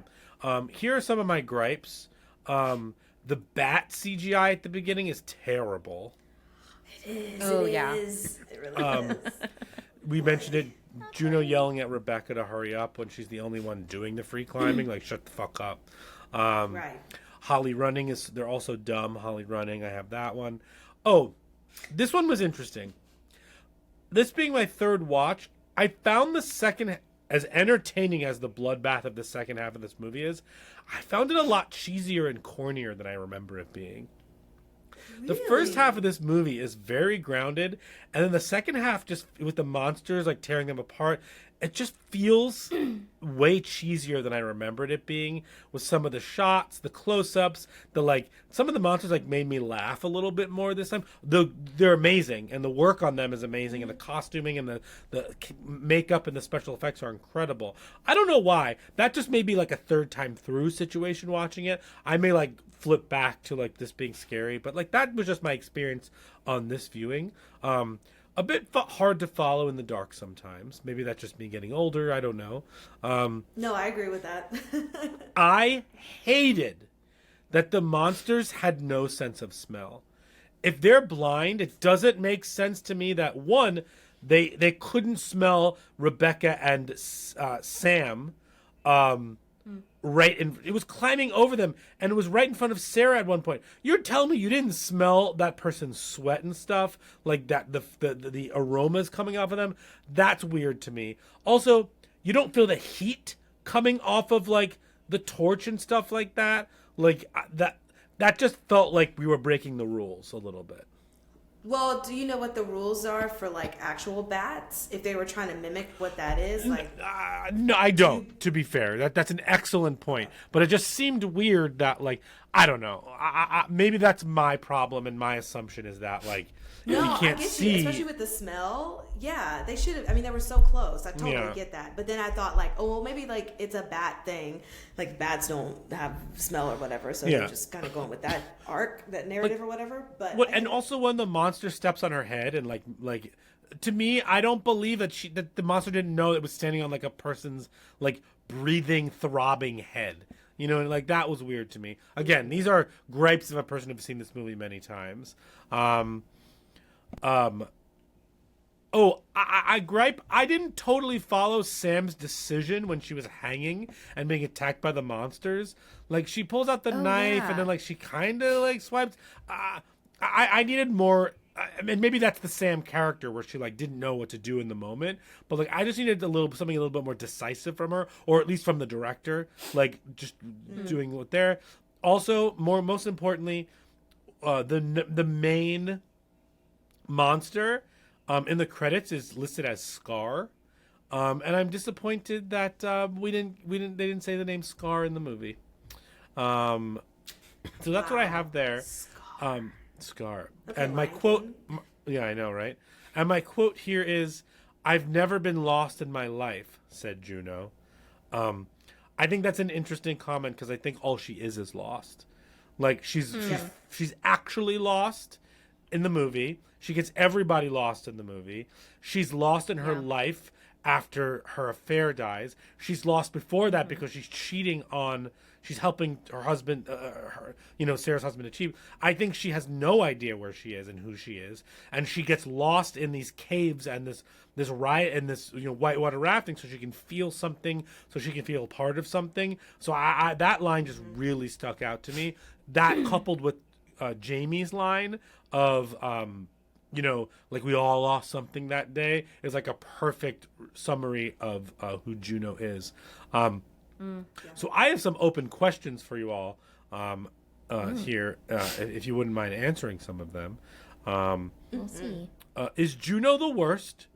Here are some of my gripes. The bat CGI at the beginning is terrible. It is. Oh, it yeah. is. It really is. We mentioned it. Juno yelling at Rebecca to hurry up when she's the only one doing the free climbing. Like, shut the fuck up. Right. Holly Running they're also dumb. Holly Running, I have that one. Oh, this one was interesting. This being my third watch, I found the second, as entertaining as the bloodbath of the second half of this movie is, I found it a lot cheesier and cornier than I remember it being. Really? The first half of this movie is very grounded, and then the second half, just with the monsters like tearing them apart, it just feels way cheesier than I remembered it being, with some of the shots, the close-ups, some of the monsters made me laugh a little bit more this time. They're amazing, and the work on them is amazing, and the costuming and the makeup and the special effects are incredible. I don't know why. That just may be like a third time through situation watching it. I may flip back to this being scary, but that was just my experience on this viewing. A bit hard to follow in the dark sometimes. Maybe that's just me getting older. I don't know. No, I agree with that. I hated that the monsters had no sense of smell. If they're blind, it doesn't make sense to me that, one, they couldn't smell Rebecca and Sam. Right, and it was climbing over them, and it was right in front of Sarah at one point. You're telling me you didn't smell that person's sweat and stuff, like that the aromas coming off of them? That's weird to me. Also, you don't feel the heat coming off of the torch and stuff like that. That just felt like we were breaking the rules a little bit. Well, do you know what the rules are for actual bats? If they were trying to mimic what that is, no, I don't. To be fair, that's an excellent point. But it just seemed weird that I don't know. Maybe that's my problem, and my assumption is that no, you can't I get see, you, especially with the smell. Yeah, they should have. I mean, they were so close. I totally get that. But then I thought oh, well, maybe it's a bat thing. Bats don't have smell or whatever, so they're just kind of going with that arc, that narrative or whatever. But and also when the monster steps on her head and to me, I don't believe that the monster didn't know it was standing on a person's breathing, throbbing head. You know, that was weird to me. Again, these are gripes of a person who's seen this movie many times. I gripe. I didn't totally follow Sam's decision when she was hanging and being attacked by the monsters. She pulls out the knife and then she kind of swipes. I needed more. And maybe that's the Sam character where she like didn't know what to do in the moment, but like I just needed something a little bit more decisive from her, or at least from the director, like just doing what there. Also, most importantly, the main monster in the credits is listed as Scar, and I'm disappointed that they didn't say the name Scar in the movie. So that's what I have there. Scar. Okay, and my quote, yeah, I know, right? And my quote here is, "I've never been lost in my life," said Juno. I think that's an interesting comment because I think all she is lost. Like she's actually lost in the movie. She gets everybody lost in the movie. She's lost in her life after her affair dies. She's lost before that because she's helping her husband, Sarah's husband achieve. I think she has no idea where she is and who she is. And she gets lost in these caves and this riot and this, whitewater rafting so she can feel something, so she can feel part of something. So I that line just really stuck out to me. That coupled with Jamie's line of, like we all lost something that day is like a perfect summary of who Juno is. So I have some open questions for you all here, if you wouldn't mind answering some of them. We'll see. Is Juno the worst,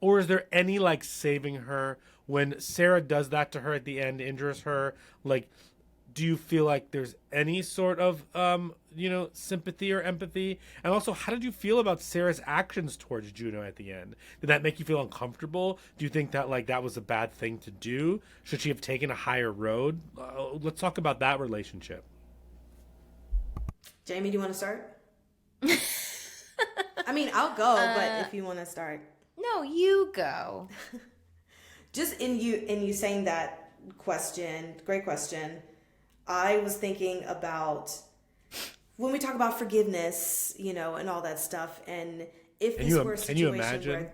or is there any like saving her when Sarah does that to her at the end, injures her? Like, do you feel like there's any sort of sympathy or empathy? And also, how did you feel about Sarah's actions towards Juno at the end? Did that make you feel uncomfortable? Do you think that that was a bad thing to do? Should she have taken a higher road? Let's talk about that relationship. Jamie, do you want to start? I mean, I'll go, but if you want to start. No, you go. Just in you saying that question, great question, I was thinking about when we talk about forgiveness, and all that stuff, and if this were a situation where...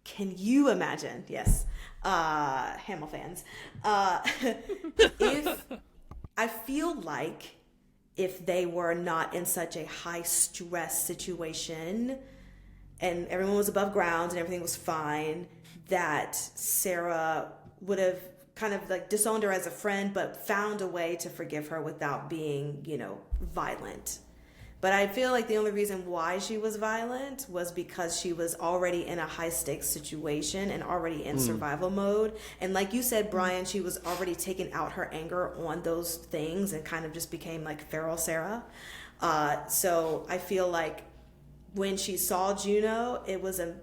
Can you imagine? Yes. Hamill fans. I feel like if they were not in such a high stress situation and everyone was above ground and everything was fine, that Sarah would have kind of like disowned her as a friend, but found a way to forgive her without being, violent. But I feel like the only reason why she was violent was because she was already in a high stakes situation and already in survival mode. And like you said, Brian, she was already taking out her anger on those things and kind of just became like feral Sarah. So I feel like when she saw Juno, it was a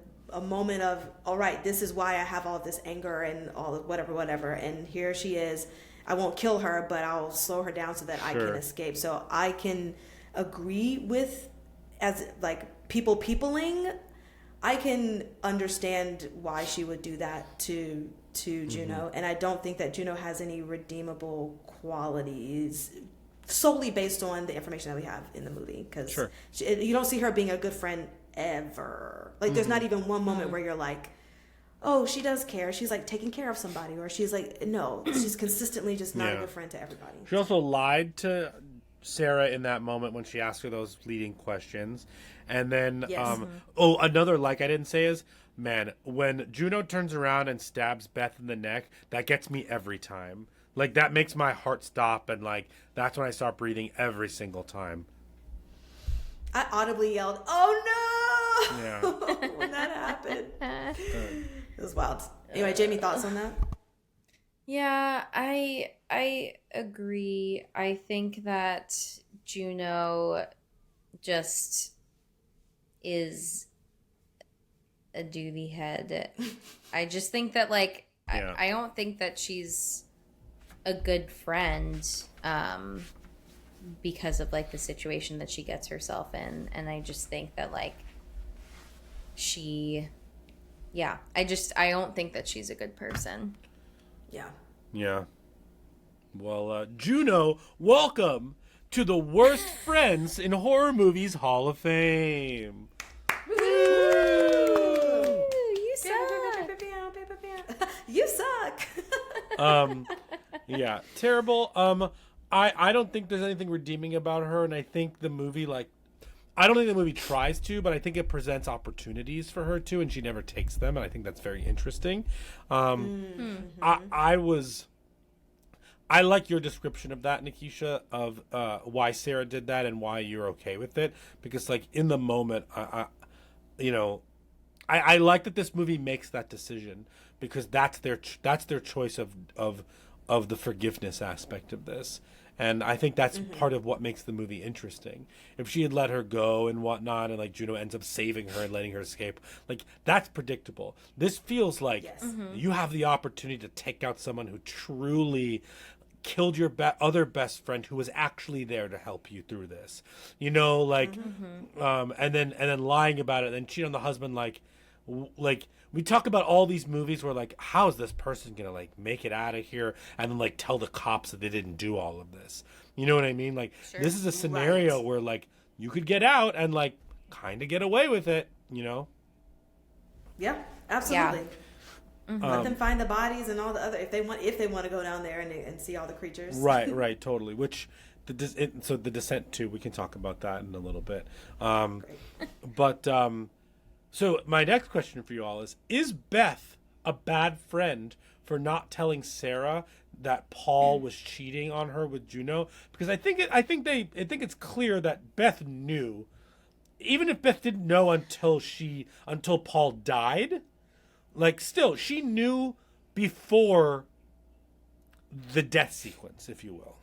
moment of, all right, this is why I have all this anger and all whatever. And here she is. I won't kill her, but I'll slow her down so that I can escape. So I can agree with, as like peopling, I can understand why she would do that to Juno. And I don't think that Juno has any redeemable qualities solely based on the information that we have in the movie, because you don't see her being a good friend ever. Like there's not even one moment where you're like, oh, she does care, she's like taking care of somebody, or she's like, no, she's consistently just not a good friend to everybody. She also lied to Sarah in that moment when she asked her those leading questions. And then another I didn't say is, man, when Juno turns around and stabs Beth in the neck, that gets me every time. Like that makes my heart stop, and like that's when I start breathing every single time. I audibly yelled, "Oh no!" Yeah. When that happened. It was wild. Anyway, Jamie, thoughts on that? Yeah, I agree. I think that Juno just is a doobie head. I just think that I don't think that she's a good friend because of the situation that she gets herself in, and I just think that I don't think that she's a good person. Yeah. Well, Juno, welcome to the Worst Friends in Horror Movies Hall of Fame. Woo! You suck. You suck. Yeah, terrible. I don't think there's anything redeeming about her, and I think the movie I don't think the movie tries to, but I think it presents opportunities for her to, and she never takes them, and I think that's very interesting. I like your description of that, Nikisha, of why Sarah did that and why you're okay with it, because in the moment, I like that this movie makes that decision, because that's their choice of the forgiveness aspect of this. And I think that's part of what makes the movie interesting. If she had let her go and whatnot, and Juno ends up saving her and letting her escape, that's predictable. This feels like you have the opportunity to take out someone who truly killed your other best friend, who was actually there to help you through this. And then lying about it, and then cheat on the husband. We talk about all these movies where how is this person gonna make it out of here, and then tell the cops that they didn't do all of this. You know what I mean? This is a scenario where you could get out and kind of get away with it. Yeah, absolutely. Yeah. Let them find the bodies and all the other, if they want to go down there and see all the creatures. Right, totally. Which the Descent too. We can talk about that in a little bit. So my next question for you all is Beth a bad friend for not telling Sarah that Paul was cheating on her with Juno? Because I think it's clear that Beth knew, even if Beth didn't know until Paul died. Still, she knew before the death sequence, if you will.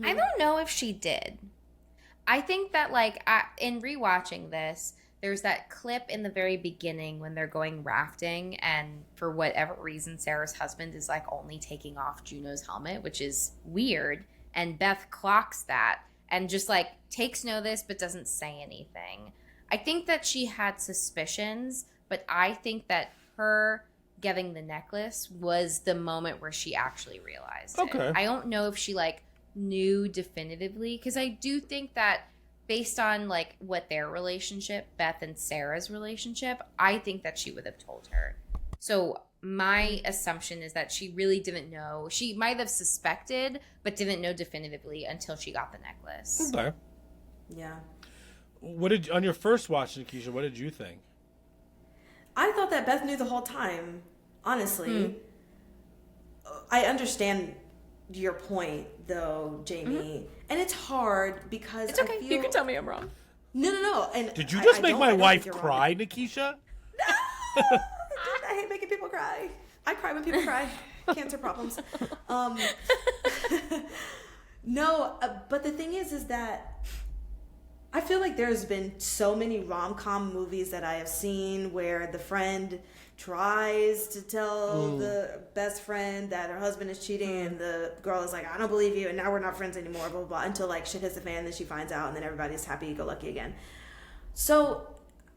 I don't know if she did. I think that in rewatching this, there's that clip in the very beginning when they're going rafting, and for whatever reason, Sarah's husband is only taking off Juno's helmet, which is weird. And Beth clocks that and just takes notice but doesn't say anything. I think that she had suspicions, but I think that her getting the necklace was the moment where she actually realized it. I don't know if she knew definitively, because I do think that based on what their relationship, Beth and Sarah's relationship, I think that she would have told her. So my assumption is that she really didn't know. She might have suspected, but didn't know definitively until she got the necklace. Okay. Yeah. On your first watch, Nikisha, what did you think? I thought that Beth knew the whole time. Honestly, I understand your point, though, Jamie, and it's hard because It's okay. I feel... You can tell me I'm wrong. No. And Did you just make my wife cry, Nikisha? I hate making people cry. I cry when people cry. Cancer problems. No, but the thing is that I feel like there's been so many rom-com movies that I have seen where the friend tries to tell the best friend that her husband is cheating, and the girl is like, I don't believe you, and now we're not friends anymore, blah, blah, blah, until like shit hits the fan, then she finds out, and then everybody's happy-go-lucky again. So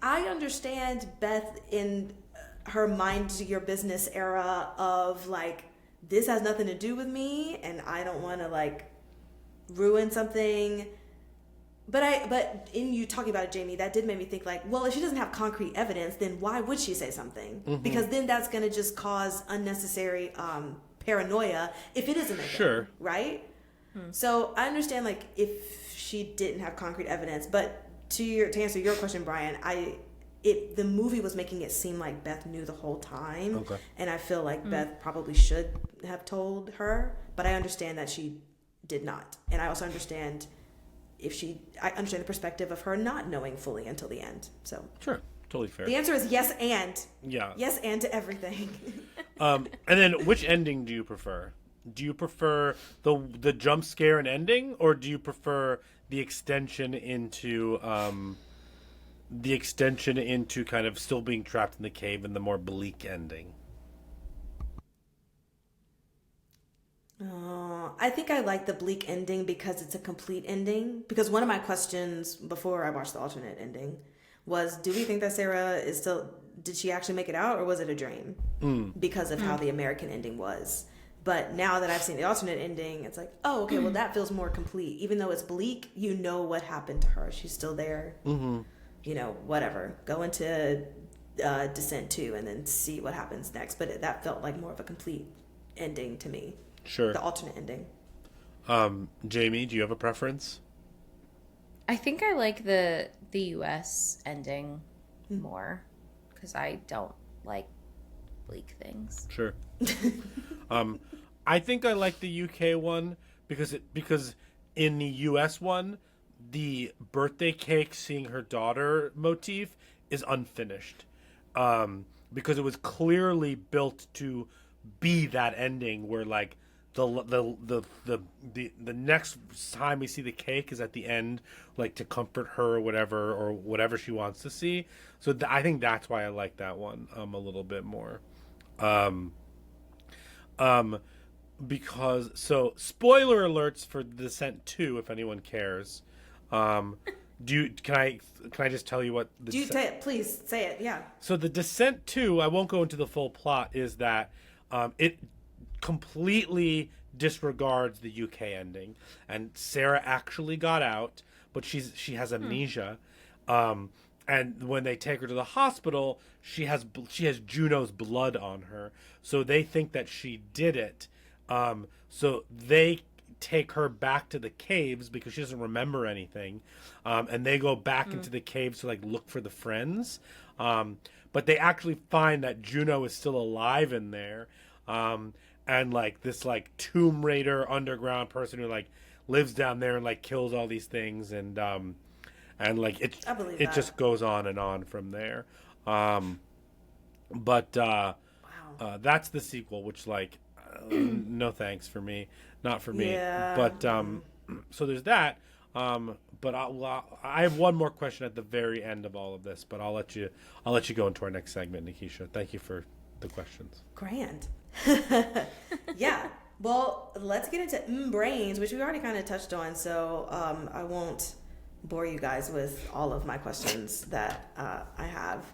I understand Beth in her mind your business era of like, this has nothing to do with me, and I don't want to like ruin something. But in you talking about it, Jamie, that did make me think like, well, if she doesn't have concrete evidence, then why would she say something? Because then that's going to just cause unnecessary paranoia if it isn't a thing, Sure. right? So I understand like if she didn't have concrete evidence, but to answer your question, Brian, the movie was making it seem like Beth knew the whole time, Okay. and I feel like Beth probably should have told her, but I understand that she did not, and I also understand I understand the perspective of her not knowing fully until the end. So Sure. Totally fair. the answer is yes and. Yeah. Yes and to everything. And then which ending do you prefer? Do you prefer the jump scare and ending, or do you prefer the extension into kind of still being trapped in the cave and the more bleak ending? I think I like the bleak ending because it's a complete ending. Because one of my questions before I watched the alternate ending was, do we think that Sarah is still... Did she actually make it out, or was it a dream? Because of how the American ending was. But now that I've seen the alternate ending, it's like, oh, okay, well, that feels more complete. Even though it's bleak, you know what happened to her. She's still there. You know, whatever. Go into Descent 2 and then see what happens next. But that felt like more of a complete ending to me. Sure. The alternate ending. Jamie, do you have a preference? I think I like the US ending more because I don't like bleak things. Sure. I think I like the UK one because in the US one, the birthday cake seeing her daughter motif is unfinished. Because it was clearly built to be that ending where like the next time we see the cake is at the end, like to comfort her or whatever she wants to see. So I think that's why I like that one a little bit more. Because spoiler alerts for Descent 2 if anyone cares. Can I just tell you what Please say it, yeah. So the Descent 2, I won't go into the full plot, is that it completely disregards the UK ending, and Sarah actually got out, but she has amnesia, and when they take her to the hospital, she has Juno's blood on her, so they think that she did it. So they take her back to the caves because she doesn't remember anything, and they go back into the caves to like look for the friends, but they actually find that Juno is still alive in there. And like this like Tomb Raider underground person who like lives down there and like kills all these things, and like it just goes on and on from there. But that's the sequel, which like no thanks for me, not for me. Yeah. But so there's that. But I have one more question at the very end of all of this, but I'll let you go into our next segment, Nikisha. Thank you for the questions. Grand. Yeah. Well, let's get into brains, which we already kind of touched on. So I won't bore you guys with all of my questions that I have.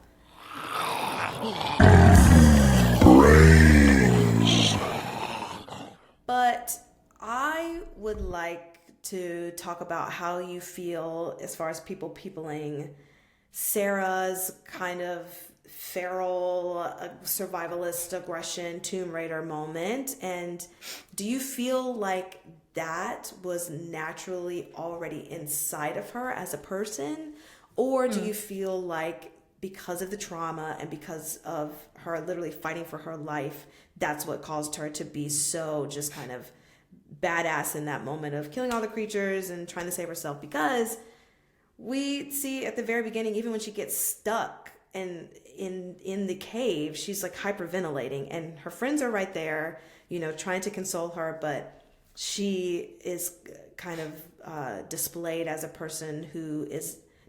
But I would like to talk about how you feel as far as peopling Sarah's kind of feral survivalist aggression Tomb Raider moment. And do you feel like that was naturally already inside of her as a person? Or do you feel like because of the trauma and because of her literally fighting for her life, that's what caused her to be so just kind of badass in that moment of killing all the creatures and trying to save herself? Because we see at the very beginning, even when she gets stuck in the cave, she's like hyperventilating, and her friends are right there, trying to console her, but she is kind of displayed as a person who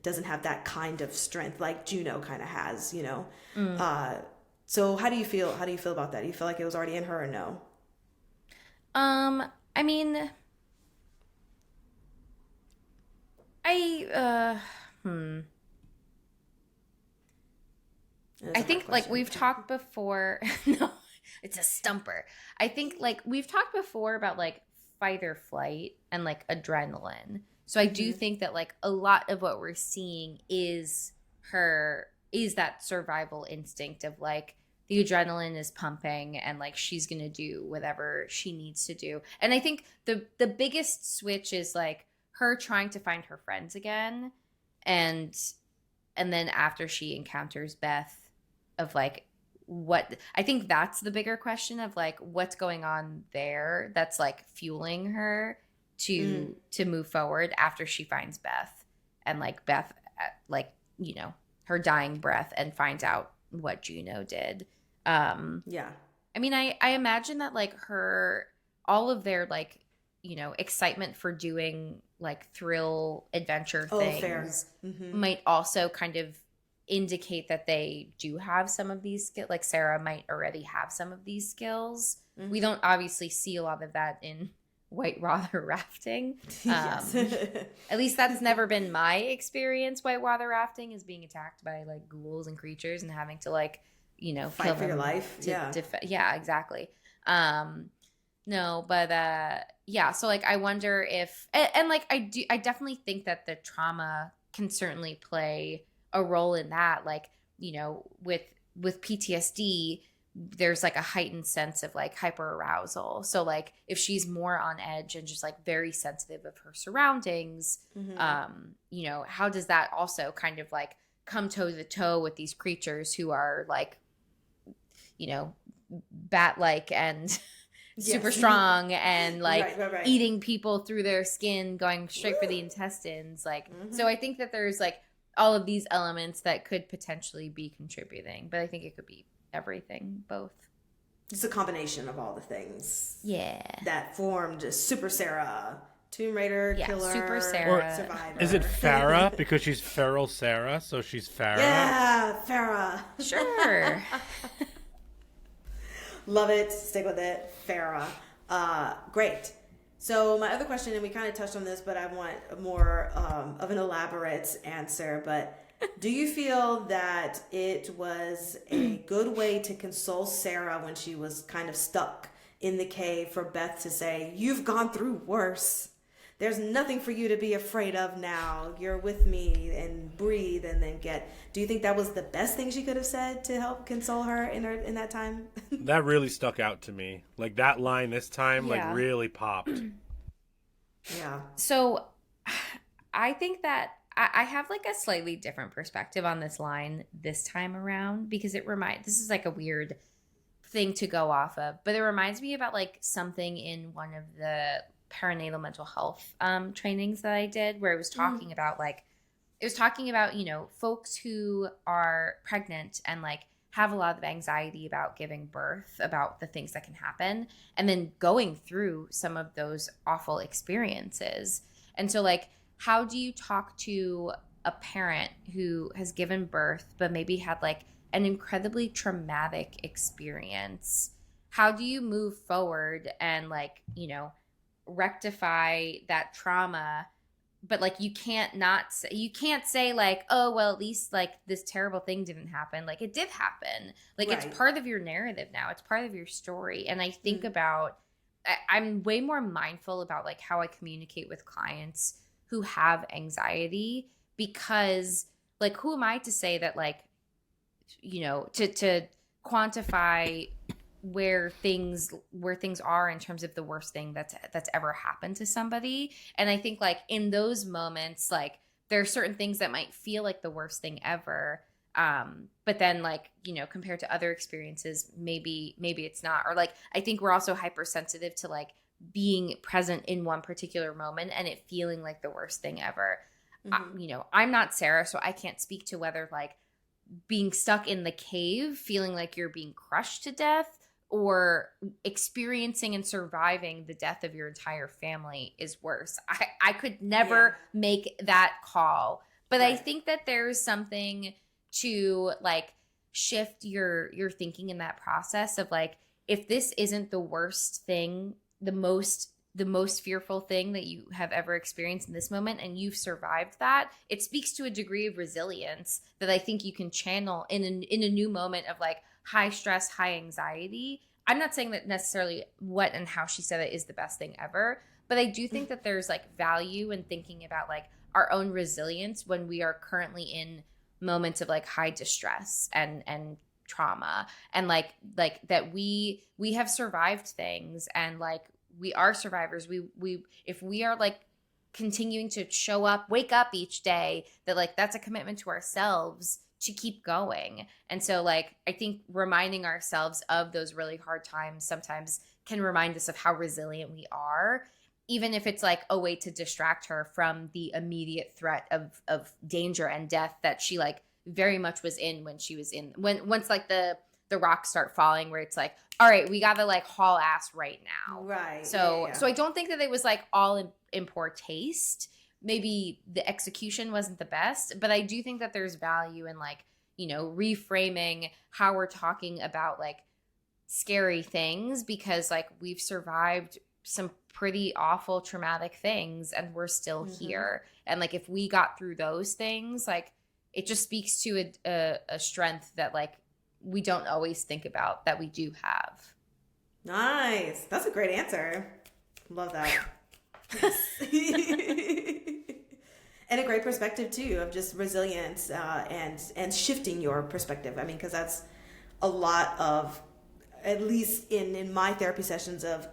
doesn't have that kind of strength like Juno kind of has, so how do you feel about that? Do you feel like it was already in her or no? I mean, I think like we've talked before. No, it's a stumper. I think like we've talked before about like fight or flight and like adrenaline. So I do think that like a lot of what we're seeing is that survival instinct of like the adrenaline is pumping and like she's going to do whatever she needs to do. And I think the biggest switch is like her trying to find her friends again, and then after she encounters Beth, of like what I think that's the bigger question of like what's going on there that's like fueling her to move forward after she finds Beth, and like Beth like her dying breath and finds out what Juno did. Yeah. I mean, I imagine that like all of their like excitement for doing like thrill adventure things might also kind of indicate that they do have some of these skills. Like Sarah might already have some of these skills. We don't obviously see a lot of that in whitewater rafting. Yes. At least that's never been my experience. Whitewater rafting is being attacked by like ghouls and creatures and having to like fight for your life. Yeah, exactly. No, but yeah, so like I wonder if and like I definitely think that the trauma can certainly play a role in that. Like with PTSD, there's like a heightened sense of like hyper arousal. So like if she's more on edge and just like very sensitive of her surroundings, how does that also kind of like come toe to toe with these creatures who are like bat-like and super strong and like right. eating people through their skin, going straight for the intestines. Like, so I think that there's like all of these elements that could potentially be contributing, but I think it could be everything, both. It's a combination of all the things. Yeah. That formed Super Sarah, Tomb Raider, killer, Super Sarah. survivor. Is it Farah because she's feral Sarah, so she's Farah? Yeah, Farah. Sure. Love it. Stick with it. Farah. Great. So my other question, and we kind of touched on this, but I want more of an elaborate answer. But do you feel that it was a good way to console Sarah when she was kind of stuck in the cave for Beth to say, "You've gone through worse. There's nothing for you to be afraid of now. You're with me," and breathe and then get. Do you think that was the best thing she could have said to help console her in that time? That really stuck out to me. Like that line this time, like really popped. Yeah. So I think that I have like a slightly different perspective on this line this time around, because this is like a weird thing to go off of, but it reminds me about like something in one of the perinatal mental health trainings that I did, where it was talking about folks who are pregnant and like have a lot of anxiety about giving birth, about the things that can happen, and then going through some of those awful experiences. And so like, how do you talk to a parent who has given birth but maybe had like an incredibly traumatic experience? How do you move forward and like, rectify that trauma? But like you can't say like, oh well, at least like this terrible thing didn't happen. Like it did happen. Like It's part of your narrative now. It's part of your story. And I think I'm way more mindful about like how I communicate with clients who have anxiety, because like who am I to say that like to quantify where things are in terms of the worst thing that's ever happened to somebody. And I think like in those moments, like there are certain things that might feel like the worst thing ever, but then like compared to other experiences, maybe it's not. Or like I think we're also hypersensitive to like being present in one particular moment and it feeling like the worst thing ever. I'm not Sarah, so I can't speak to whether like being stuck in the cave feeling like you're being crushed to death or experiencing and surviving the death of your entire family is worse. I could never make that call. But I think that there's something to like shift your thinking in that process of like, if this isn't the worst thing, the most fearful thing that you have ever experienced in this moment, and you've survived that, it speaks to a degree of resilience that I think you can channel in a new moment of like high stress, high anxiety. I'm not saying that necessarily what and how she said it is the best thing ever, but I do think that there's like value in thinking about like our own resilience when we are currently in moments of like high distress and trauma, and like that we have survived things, and like we are survivors. We if we are like continuing to show up, wake up each day, that like that's a commitment to ourselves to keep going. And so like I think reminding ourselves of those really hard times sometimes can remind us of how resilient we are, even if it's like a way to distract her from the immediate threat of danger and death that she like very much was in when she was in once like the rocks start falling, where it's like, all right, we gotta like haul ass right now. Right. So I don't think that it was like all in poor taste. Maybe the execution wasn't the best, but I do think that there's value in like, reframing how we're talking about like scary things, because like we've survived some pretty awful traumatic things and we're still here. And like if we got through those things, like it just speaks to a strength that like we don't always think about that we do have. Nice. That's a great answer. Love that. And a great perspective too of just resilience and shifting your perspective. I mean, because that's a lot of, at least in my therapy sessions of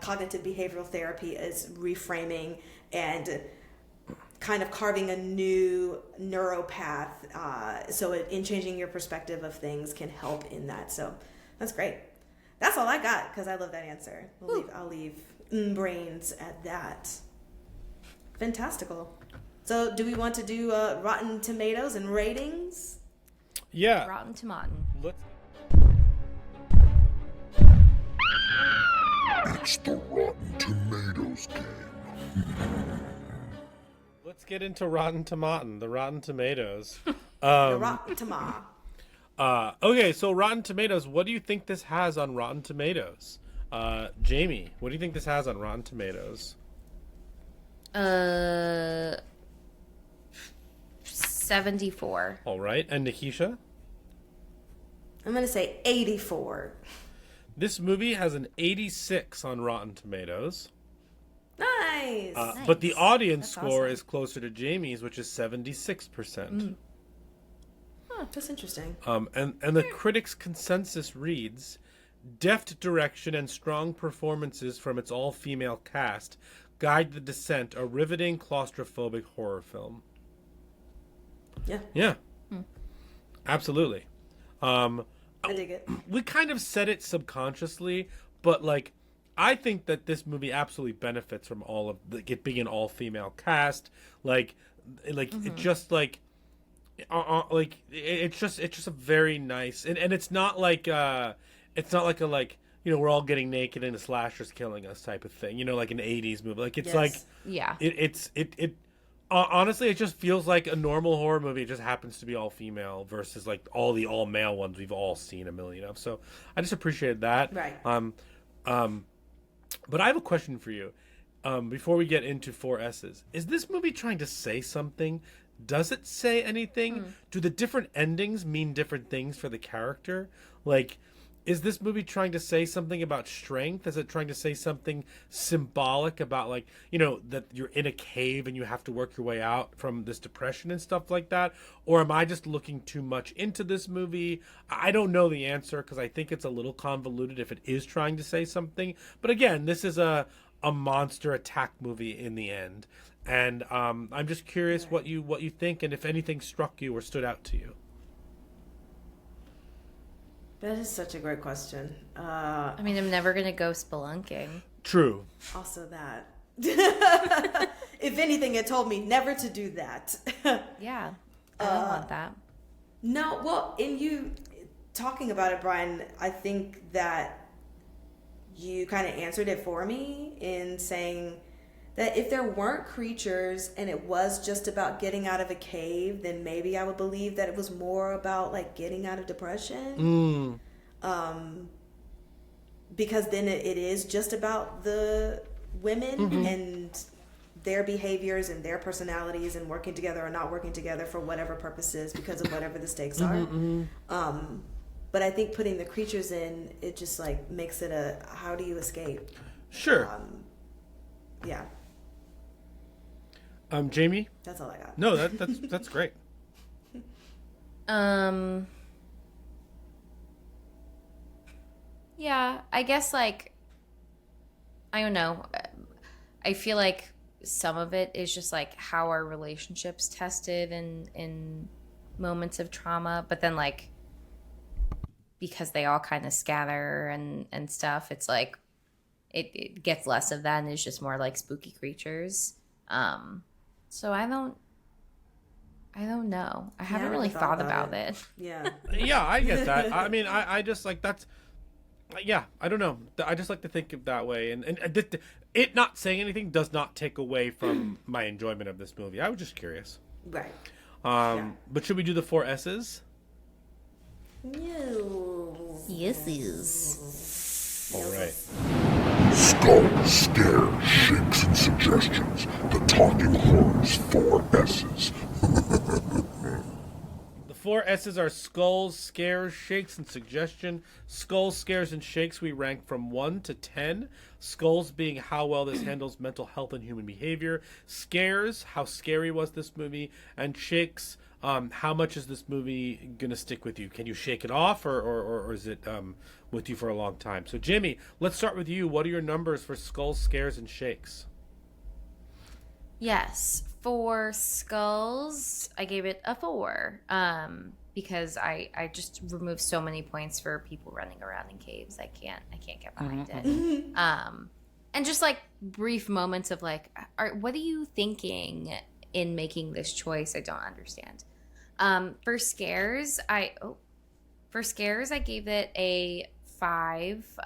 cognitive behavioral therapy, is reframing and kind of carving a new neuropath. So in changing your perspective of things can help in that. So that's great. That's all I got because I love that answer. I'll leave brains at that. Fantastical. So do we want to do Rotten Tomatoes and ratings? Yeah. Rotten Tomato. It's the Rotten Tomatoes game. Let's get into Rotten Tomato, the Rotten Tomatoes. The Rotten Tomato. Okay, so Rotten Tomatoes, what do you think this has on Rotten Tomatoes? Jamie, what do you think this has on Rotten Tomatoes? 74. All right, and Nikisha? I'm going to say 84. This movie has an 86 on Rotten Tomatoes. Nice. But the audience That's score awesome. is closer to Jamie's, which is 76%. Oh, that's interesting. And the critics' consensus reads, deft direction and strong performances from its all-female cast guide The Descent, a riveting claustrophobic horror film. Yeah. Absolutely. I dig it. We kind of said it subconsciously, but like I think that this movie absolutely benefits from all of it being an all-female cast. Like it just like it's just a very nice, and it's not like it's not like a like we're all getting naked and the slasher's killing us type of thing. Like an 80s movie. Like it's like Yeah. It honestly, it just feels like a normal horror movie. It just happens to be all female versus like all the all male ones we've all seen a million of. So I just appreciated that. Right. But I have a question for you. Before we get into 4S's, is this movie trying to say something? Does it say anything? Do the different endings mean different things for the character? Like, is this movie trying to say something about strength? Is it trying to say something symbolic about, like, that you're in a cave and you have to work your way out from this depression and stuff like that? Or am I just looking too much into this movie? I don't know the answer, because I think it's a little convoluted if it is trying to say something. But again, this is a monster attack movie in the end. And I'm just curious what you think, and if anything struck you or stood out to you. That is such a great question. I mean, I'm never going to go spelunking. True. Also that. If anything, it told me never to do that. Yeah. I don't want that. No, well, in you talking about it, Brian, I think that you kind of answered it for me in saying that if there weren't creatures and it was just about getting out of a cave, then maybe I would believe that it was more about, like, getting out of depression. Because then it is just about the women and their behaviors and their personalities and working together or not working together for whatever purposes because of whatever the stakes are. But I think putting the creatures in, it just, like, makes it a, how do you escape? Sure. Yeah. Jamie? That's all I got. No, that's great. Yeah, I guess, like, I don't know. I feel like some of it is just, like, how are relationships tested in moments of trauma, but then, like, because they all kind of scatter and stuff, it's like it gets less of that and it's just more like spooky creatures. So I don't know. I haven't really thought about it. Yeah. Yeah, I get that. I mean, I just, like, that's, yeah, I don't know. I just like to think of that way. And it not saying anything does not take away from my enjoyment of this movie. I was just curious. Right. But should we do the 4 S's? No. Yes. All right. Skull, scare, shakes, and suggestions. The Talking Horrors 4 S's. The 4 S's are skulls, scares, shakes, and suggestion. Skulls, scares, and shakes we rank from 1 to 10. Skulls being how well this handles mental health and human behavior. Scares, how scary was this movie. And shakes, how much is this movie gonna stick with you? Can you shake it off, or is it with you for a long time? So Jimmy, let's start with you. What are your numbers for skulls, scares, and shakes? Yes, for skulls, I gave it a 4 because I just removed so many points for people running around in caves. I can't get behind it. And just, like, brief moments of, like, what are you thinking in making this choice? I don't understand. For scares, I gave it a 5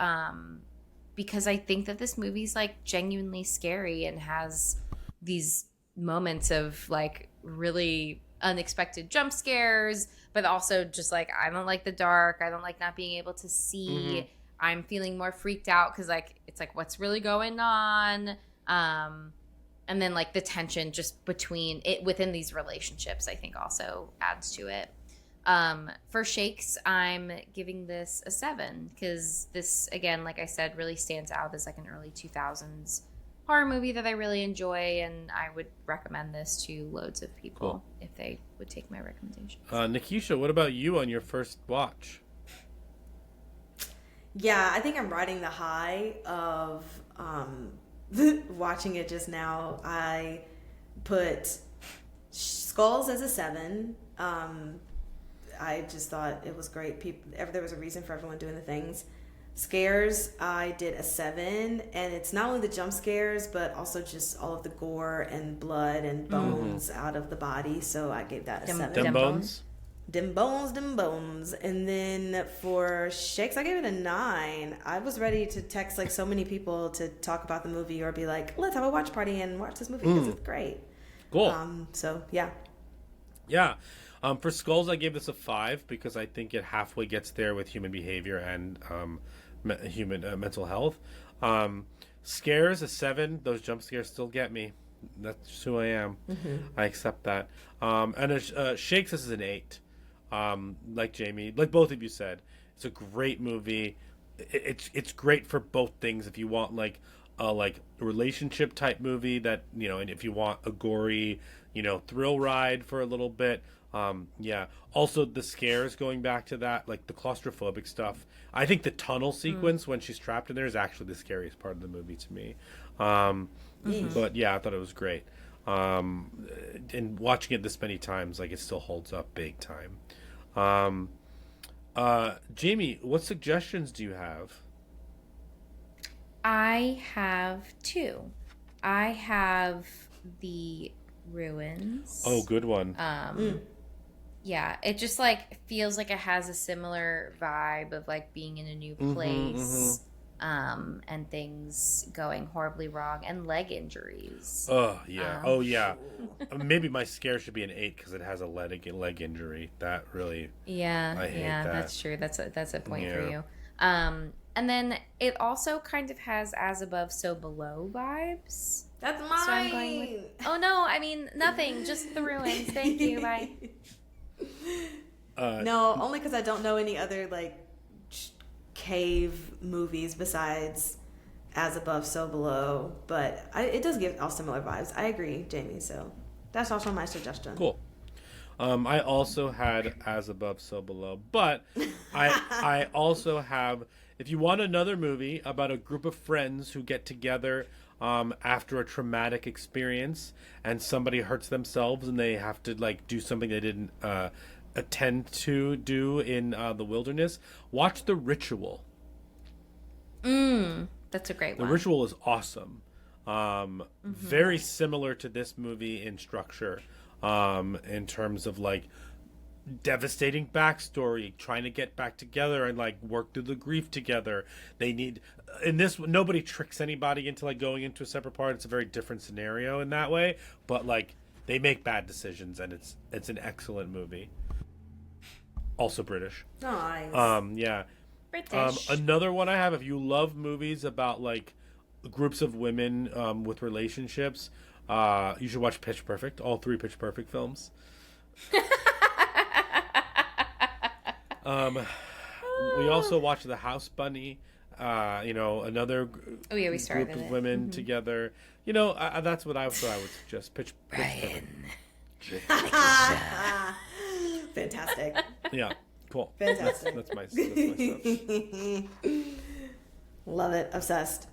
because I think that this movie's, like, genuinely scary and has these moments of, like, really unexpected jump scares, but also just, like, I don't like the dark. I don't like not being able to see. I'm feeling more freaked out because, like, it's like, what's really going on? And then, like, the tension just between it within these relationships, I think also adds to it. For shakes, I'm giving this a 7 because this, again, like I said, really stands out as, like, an early 2000s horror movie that I really enjoy, and I would recommend this to loads of people if they would take my recommendations. Nikisha, what about you on your first watch? Yeah, I think I'm riding the high of watching it just now. I put Skulls as a 7. I just thought it was great. There was a reason for everyone doing the things. Scares, I did a 7, and it's not only the jump scares, but also just all of the gore and blood and bones out of the body. So I gave that a 7. Dem Bones? Dem Bones. And then for shakes, I gave it a 9. I was ready to text, like, so many people to talk about the movie or be like, let's have a watch party and watch this movie because it's great. Cool. So, yeah. Yeah. For Skulls, I gave this a 5 because I think it halfway gets there with human behavior and human mental health. Scares, a 7. Those jump scares still get me. That's just who I am. I accept that. And shakes, this is an 8. Like Jamie, like both of you said, It's a great movie. It's great for both things. If you want like a relationship type movie that, you know, and if you want a gory, you know, thrill ride for a little bit. Yeah. Also the scares, going back to that, like the claustrophobic stuff. I think the tunnel sequence when she's trapped in there is actually the scariest part of the movie to me. But yeah, I thought it was great. And watching it this many times, like, it still holds up big time. Jamie, what suggestions do you have? I have two. I have The Ruins. Oh, good one. Yeah, it just like feels like it has a similar vibe of like being in a new place, and things going horribly wrong, and leg injuries. Oh yeah, oh yeah. Maybe my scare should be an 8 because it has a leg injury. That really, I hate that. That's true. That's a point for Yeah. you. And then it also kind of has As Above, So Below vibes. That's mine. So I'm going with. Oh no, I mean nothing. Just The Ruins. Thank you. Bye. No, only because I don't know any other like cave movies besides As Above, So Below. But it does give all similar vibes. I agree, Jamie. So that's also my suggestion. cool. I also had As Above, So Below, but I also have, if you want another movie about a group of friends who get together after a traumatic experience and somebody hurts themselves and they have to like do something they didn't attend to do in the wilderness, watch The Ritual. That's a great one. The Ritual is awesome. Very similar to this movie in structure, in terms of like devastating backstory, trying to get back together and like work through the grief together. They need, in this, nobody tricks anybody into like going into a separate part. It's a very different scenario in that way, but like they make bad decisions, and it's an excellent movie. Also British. Nice. Yeah. British. Another one I have, if you love movies about like groups of women with relationships, you should watch Pitch Perfect. All 3 Pitch Perfect films. We also watched The House Bunny. You know, another we started group of it. women together. You know, that's what I would suggest. Pitch Perfect. Fantastic. Yeah, cool. Fantastic. That's my stuff. Love it. Obsessed.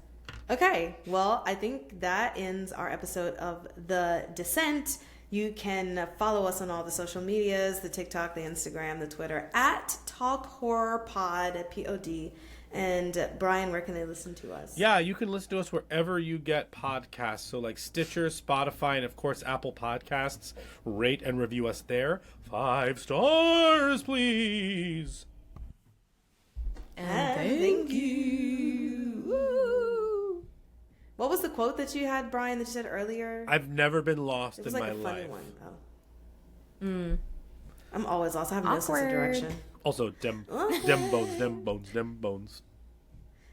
Okay. Well, I think that ends our episode of The Descent. You can follow us on all the social medias, the TikTok, the Instagram, the Twitter, at Talk Horror Pod, Pod. And Brian, where can they listen to us? Yeah, you can listen to us wherever you get podcasts. So like Stitcher, Spotify, and of course Apple Podcasts. Rate and review us there. 5 stars, please. And thank you. Woo. What was the quote that you had, Brian, that you said earlier? I've never been lost It was in like my a funny life. one. Oh. I'm always lost. I have no sense of direction. Also, dem bones.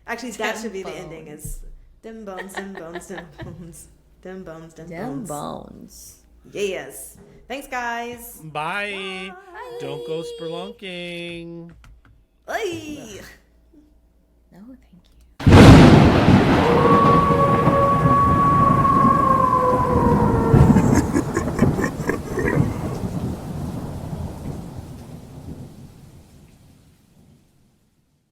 Actually, that should be the ending. Is dem bones, dem bones, dem bones, dem bones, dem Dem bones. Bones. Yes. Thanks, guys. Bye. Don't go spelunking. Bye.